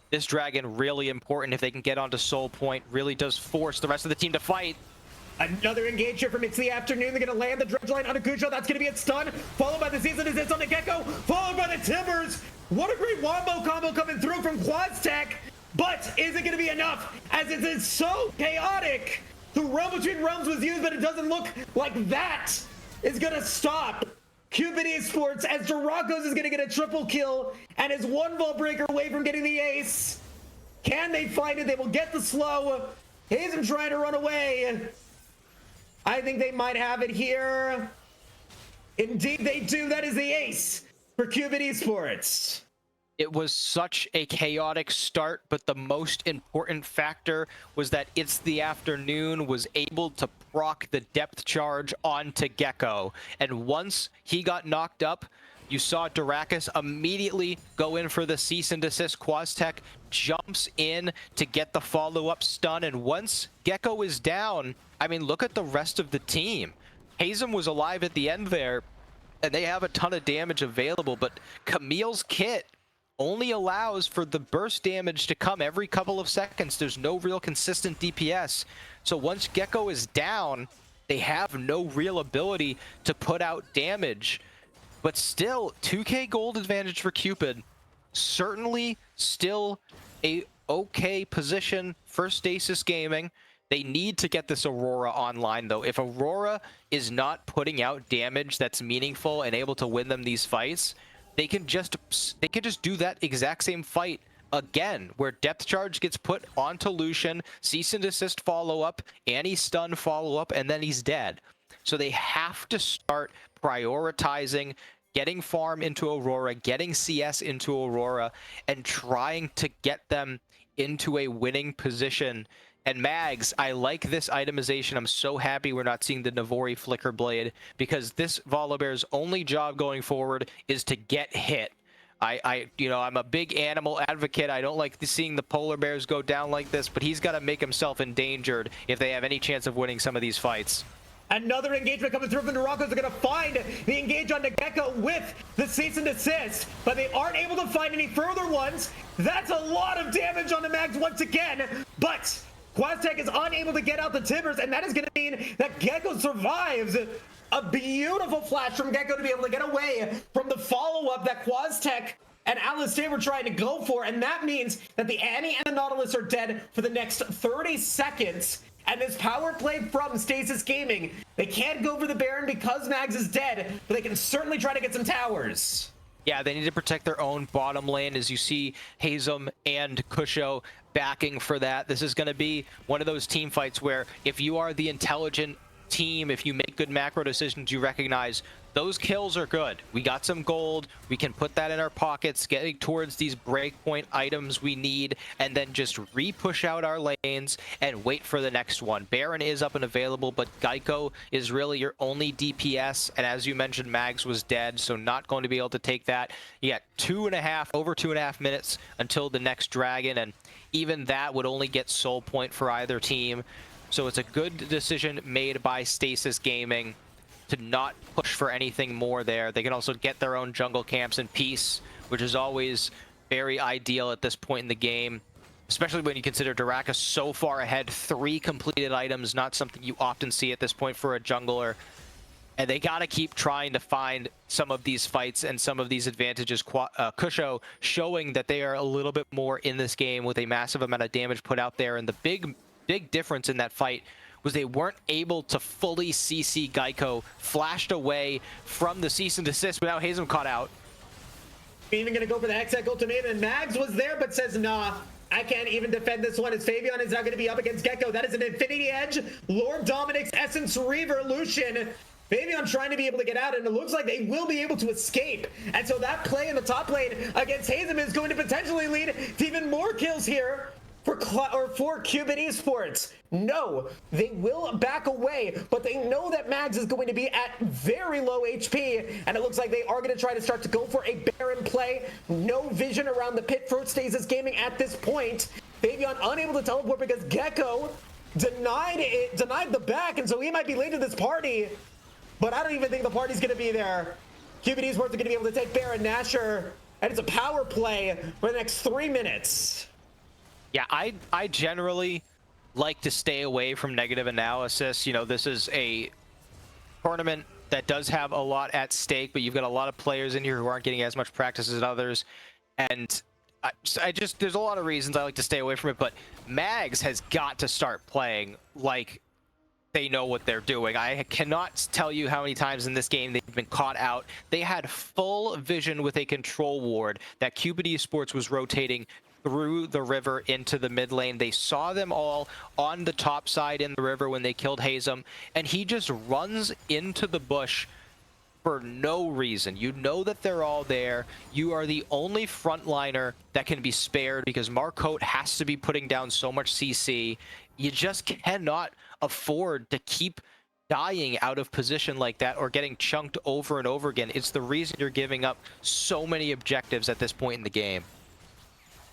This dragon really important if they can get onto Soul Point. Really does force the rest of the team to fight. Another engage here from It's the Afternoon. They're going to land the dredge line on Akusho. That's going to be a stun. Followed by the Season is on the Gecko. Followed by the Timbers. What a great wombo combo coming through from QuadTech. But is it going to be enough? As it is so chaotic. The Realm Between Realms was used, but it doesn't look like that is going to stop Cupid Esports, as Durakos is going to get a triple kill and is one ball breaker away from getting the ace. Can they find it? They will get the slow. Hazem trying to run away. I think they might have it here. Indeed they do. That is the ace for Cupid Esports. It was such a chaotic start, but the most important factor was that It's the Afternoon was able to proc the depth charge onto Gecko. And once he got knocked up, you saw Dyrachus immediately go in for the cease and desist. Quaztech jumps in to get the follow-up stun, and once Gecko is down, I mean, look at the rest of the team. Hazem was alive at the end there, and they have a ton of damage available, but Camille's kit only allows for the burst damage to come every couple of seconds. There's no real consistent DPS. So once Gecko is down, they have no real ability to put out damage. But still, 2k gold advantage for Cupid. Certainly still a okay position for Stasis Gaming. They need to get this Aurora online, though. If Aurora is not putting out damage that's meaningful and able to win them these fights, they can just do that exact same fight again, where depth charge gets put onto Lucian, cease and desist follow-up, anti-stun follow-up, and then he's dead. So they have to start prioritizing getting farm into Aurora, getting CS into Aurora, and trying to get them into a winning position. And Mags, I like this itemization. I'm so happy we're not seeing the Navori Flicker Blade, because this Volibear's only job going forward is to get hit. I'm a big animal advocate. I don't like seeing the polar bears go down like this, but he's got to make himself endangered if they have any chance of winning some of these fights. Another engagement coming through from the Rockos. They're going to find the engage on the Gecko with the cease and desist, but they aren't able to find any further ones. That's a lot of damage on the Mags once again, but Quaztech is unable to get out the Timbers, and that is going to mean that Gecko survives. A beautiful flash from Gecko to be able to get away from the follow-up that Quaztech and Alistair were trying to go for, and that means that the Annie and the Nautilus are dead for the next 30 seconds. And this power play from Stasis Gaming, they can't go for the Baron because Mags is dead, but they can certainly try to get some towers. Yeah, they need to protect their own bottom lane, as you see Hazem and Kusho backing for that. This is going to be one of those team fights where if you are the intelligent team, if you make good macro decisions, you recognize those kills are good. We got some gold. We can put that in our pockets, getting towards these breakpoint items we need, and then just re-push out our lanes and wait for the next one. Baron is up and available, but Geico is really your only DPS, and as you mentioned, Mags was dead, so not going to be able to take that. You got over 2.5 minutes until the next dragon, and even that would only get soul point for either team. So it's a good decision made by Stasis Gaming to not push for anything more there. They can also get their own jungle camps in peace, which is always very ideal at this point in the game, especially when you consider Dyrachus so far ahead. 3 completed items, not something you often see at this point for a jungler. And they got to keep trying to find some of these fights and some of these advantages. Kusho showing that they are a little bit more in this game with a massive amount of damage put out there. And the big difference in that fight was they weren't able to fully CC Geico, flashed away from the cease and desist without Hazem caught out. Even gonna go for the Hextech ultimatum, and Mags was there but says, nah, I can't even defend this one, as Fabian is now gonna be up against Gecko. That is an Infinity Edge, Lord Dominic's Essence Reaver, Lucian. Fabian trying to be able to get out, and it looks like they will be able to escape. And so that play in the top lane against Hazem is going to potentially lead to even more kills here for Cupid Esports. No, they will back away, but they know that Mags is going to be at very low HP, and it looks like they are going to try to start to go for a Baron play. No vision around the pit for Stasis Gaming at this point. Fabian unable to teleport because Gecko denied the back, and so he might be late to this party, but I don't even think the party's going to be there. Cupid Esports are going to be able to take Baron Nashor, and it's a power play for the next 3 minutes. Yeah, I generally like to stay away from negative analysis. You know, this is a tournament that does have a lot at stake, but you've got a lot of players in here who aren't getting as much practice as others. And there's a lot of reasons I like to stay away from it, but Mags has got to start playing like they know what they're doing. I cannot tell you how many times in this game they've been caught out. They had full vision with a control ward that Cupid Esports was rotating through the river into the mid lane. They saw them all on the top side in the river when they killed Hazem, and he just runs into the bush for no reason. You know that they're all there. You are the only frontliner that can be spared because Marcote has to be putting down so much CC. You just cannot afford to keep dying out of position like that or getting chunked over and over again. It's the reason you're giving up so many objectives at this point in the game.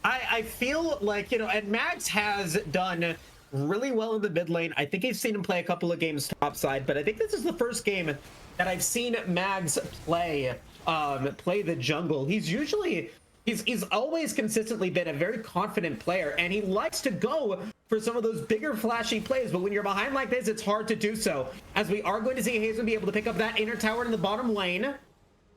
I feel like, and Max has done really well in the mid lane. I think I've seen him play a couple of games topside, but I think this is the first game that I've seen Mags play the jungle. He's always consistently been a very confident player, and he likes to go for some of those bigger flashy plays, but when you're behind like this, it's hard to do so, as we are going to see Hazen be able to pick up that inner tower in the bottom lane.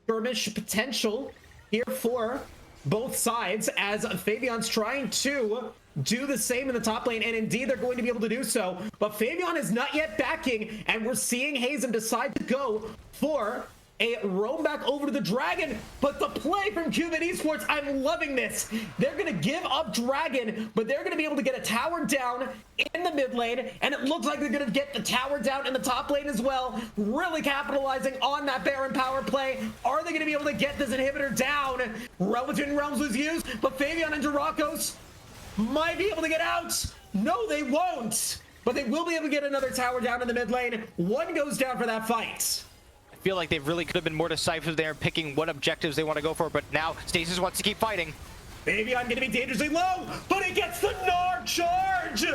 Skirmish potential here for both sides, as Favion's trying to do the same in the top lane, and indeed they're going to be able to do so, but Favion is not yet backing, and we're seeing Hazen decide to go for a roam back over to the dragon. But the play from Cupid Esports, I'm loving this. They're gonna give up dragon, but they're gonna be able to get a tower down in the mid lane, and it looks like they're gonna get the tower down in the top lane as well, really capitalizing on that Baron power play. Are they gonna be able to get this inhibitor down? Between Realms was used, but Favion and Durakos might be able to get out. No, they won't, but they will be able to get another tower down in the mid lane. One goes down for that fight. Feel like they really could have been more decisive there, picking what objectives they want to go for, but now Stasis wants to keep fighting. Maybe I'm gonna be dangerously low, but he gets the Gnar charge!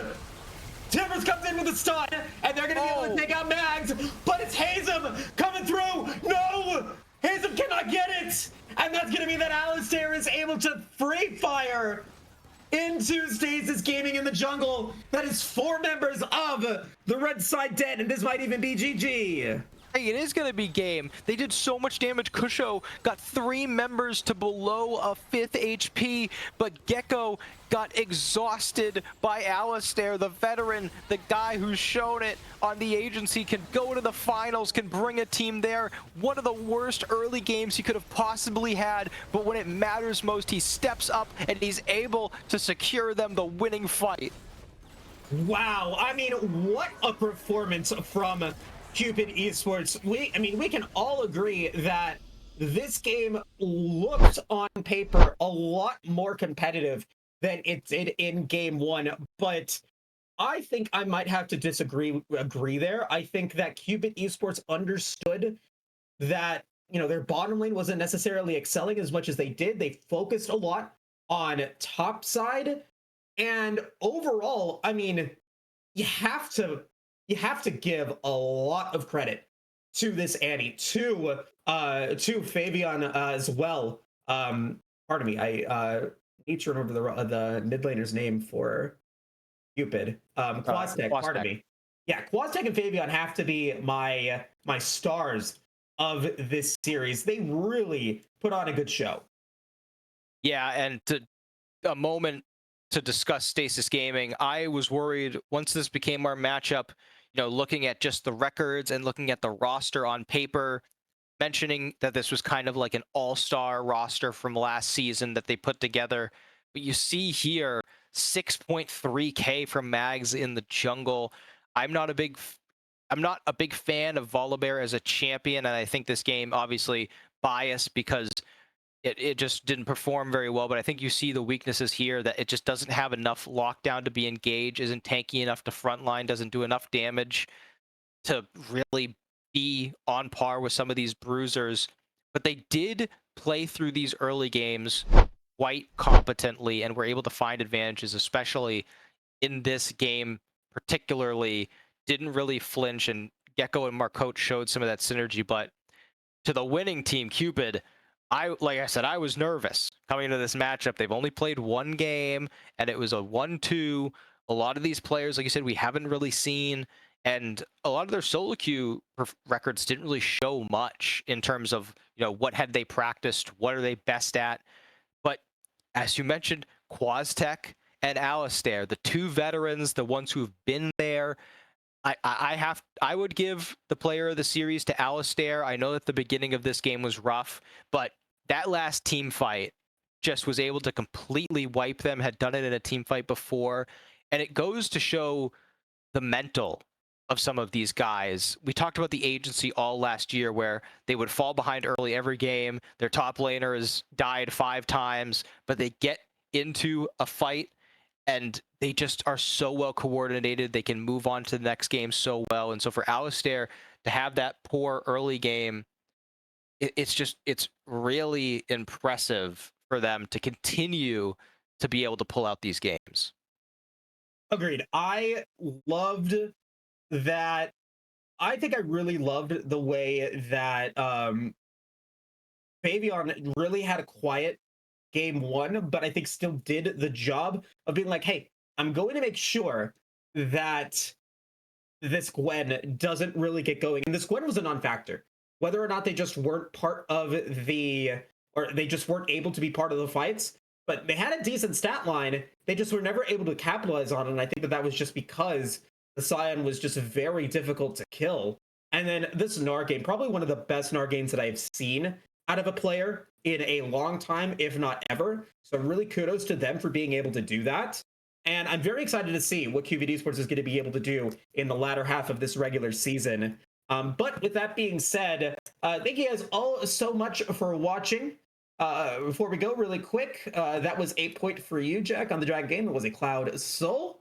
Timbers comes in with a stun, and they're gonna be able to take out Mags, but it's Hazem coming through! No! Hazem cannot get it! And that's gonna be that Alistair is able to free fire into Stasis Gaming in the jungle. That is 4 members of the red side dead, and this might even be GG. Hey, it is going to be game. They did so much damage. Kusho got 3 members to below a 5th HP, but Gecko got exhausted by Alistair, the veteran, the guy who's shown it on the agency, can go to the finals, can bring a team there. One of the worst early games he could have possibly had, but when it matters most, he steps up and he's able to secure them the winning fight. Wow, I mean, what a performance from Cupid Esports. We can all agree that this game looked on paper a lot more competitive than it did in game 1, but I think I might have to agree there. I think that Cupid Esports understood that, their bottom lane wasn't necessarily excelling as much as they did. They focused a lot on top side, and overall, I mean, you have to give a lot of credit to this Annie, to Favion as well. Pardon me, I need to remember the mid laner's name for Cupid. Quaztec, pardon me. Yeah, Quaztec and Favion have to be my stars of this series. They really put on a good show. Yeah, and a moment to discuss Stasis Gaming, I was worried once this became our matchup, looking at just the records and looking at the roster on paper, mentioning that this was kind of like an all-star roster from last season that they put together. But you see here, 6.3K from Mags in the jungle. I'm not a big fan of Volibear as a champion, and I think this game obviously biased because it just didn't perform very well, but I think you see the weaknesses here, that it just doesn't have enough lockdown to be engaged, isn't tanky enough to frontline, doesn't do enough damage to really be on par with some of these bruisers. But they did play through these early games quite competently and were able to find advantages, especially in this game particularly. Didn't really flinch, and Gecko and Marcote showed some of that synergy. But to the winning team, Cupid, like I said, I was nervous coming into this matchup. They've only played 1 game, and it was a 1-2. A lot of these players, like you said, we haven't really seen, and a lot of their solo queue records didn't really show much in terms of, what had they practiced, what are they best at. But as you mentioned, Quaztec and Alistair, the 2 veterans, the ones who've been there. I would give the player of the series to Alistair. I know that the beginning of this game was rough, but that last team fight just was able to completely wipe them, had done it in a team fight before. And it goes to show the mental of some of these guys. We talked about the agency all last year where they would fall behind early every game. Their top laner has died 5 times, but they get into a fight and they just are so well coordinated. They can move on to the next game so well. And so for Alistair to have that poor early game, it's really impressive for them to continue to be able to pull out these games. Agreed. I loved that. I think I really loved the way that Fabian really had a quiet game one, but I think still did the job of being like, hey, I'm going to make sure that this Gwen doesn't really get going. And this Gwen was a non-factor. Whether or not they just weren't part of or they just weren't able to be part of the fights, but they had a decent stat line. They just were never able to capitalize on it. And I think that was just because the Scion was just very difficult to kill. And then this Gnar game, probably one of the best Gnar games that I've seen out of a player in a long time, if not ever. So really kudos to them for being able to do that. And I'm very excited to see what Cupid Esports is going to be able to do in the latter half of this regular season. But with that being said, thank you guys all so much for watching. Before we go really quick, that was 8 point for you, Jack, on the Dragon game. It was a Cloud Soul.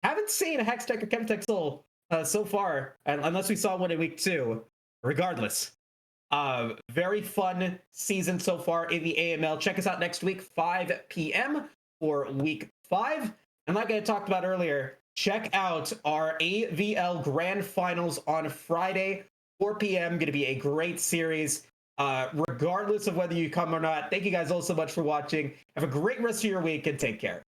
Haven't seen a Hextech or Chemtech Soul so far, unless we saw one in week 2. Regardless, very fun season so far in the AML. Check us out next week, 5 p.m. for week 5. And like I talked about earlier, check out our AVL Grand Finals on Friday, 4 p.m. Going to be a great series, regardless of whether you come or not. Thank you guys all so much for watching. Have a great rest of your week and take care.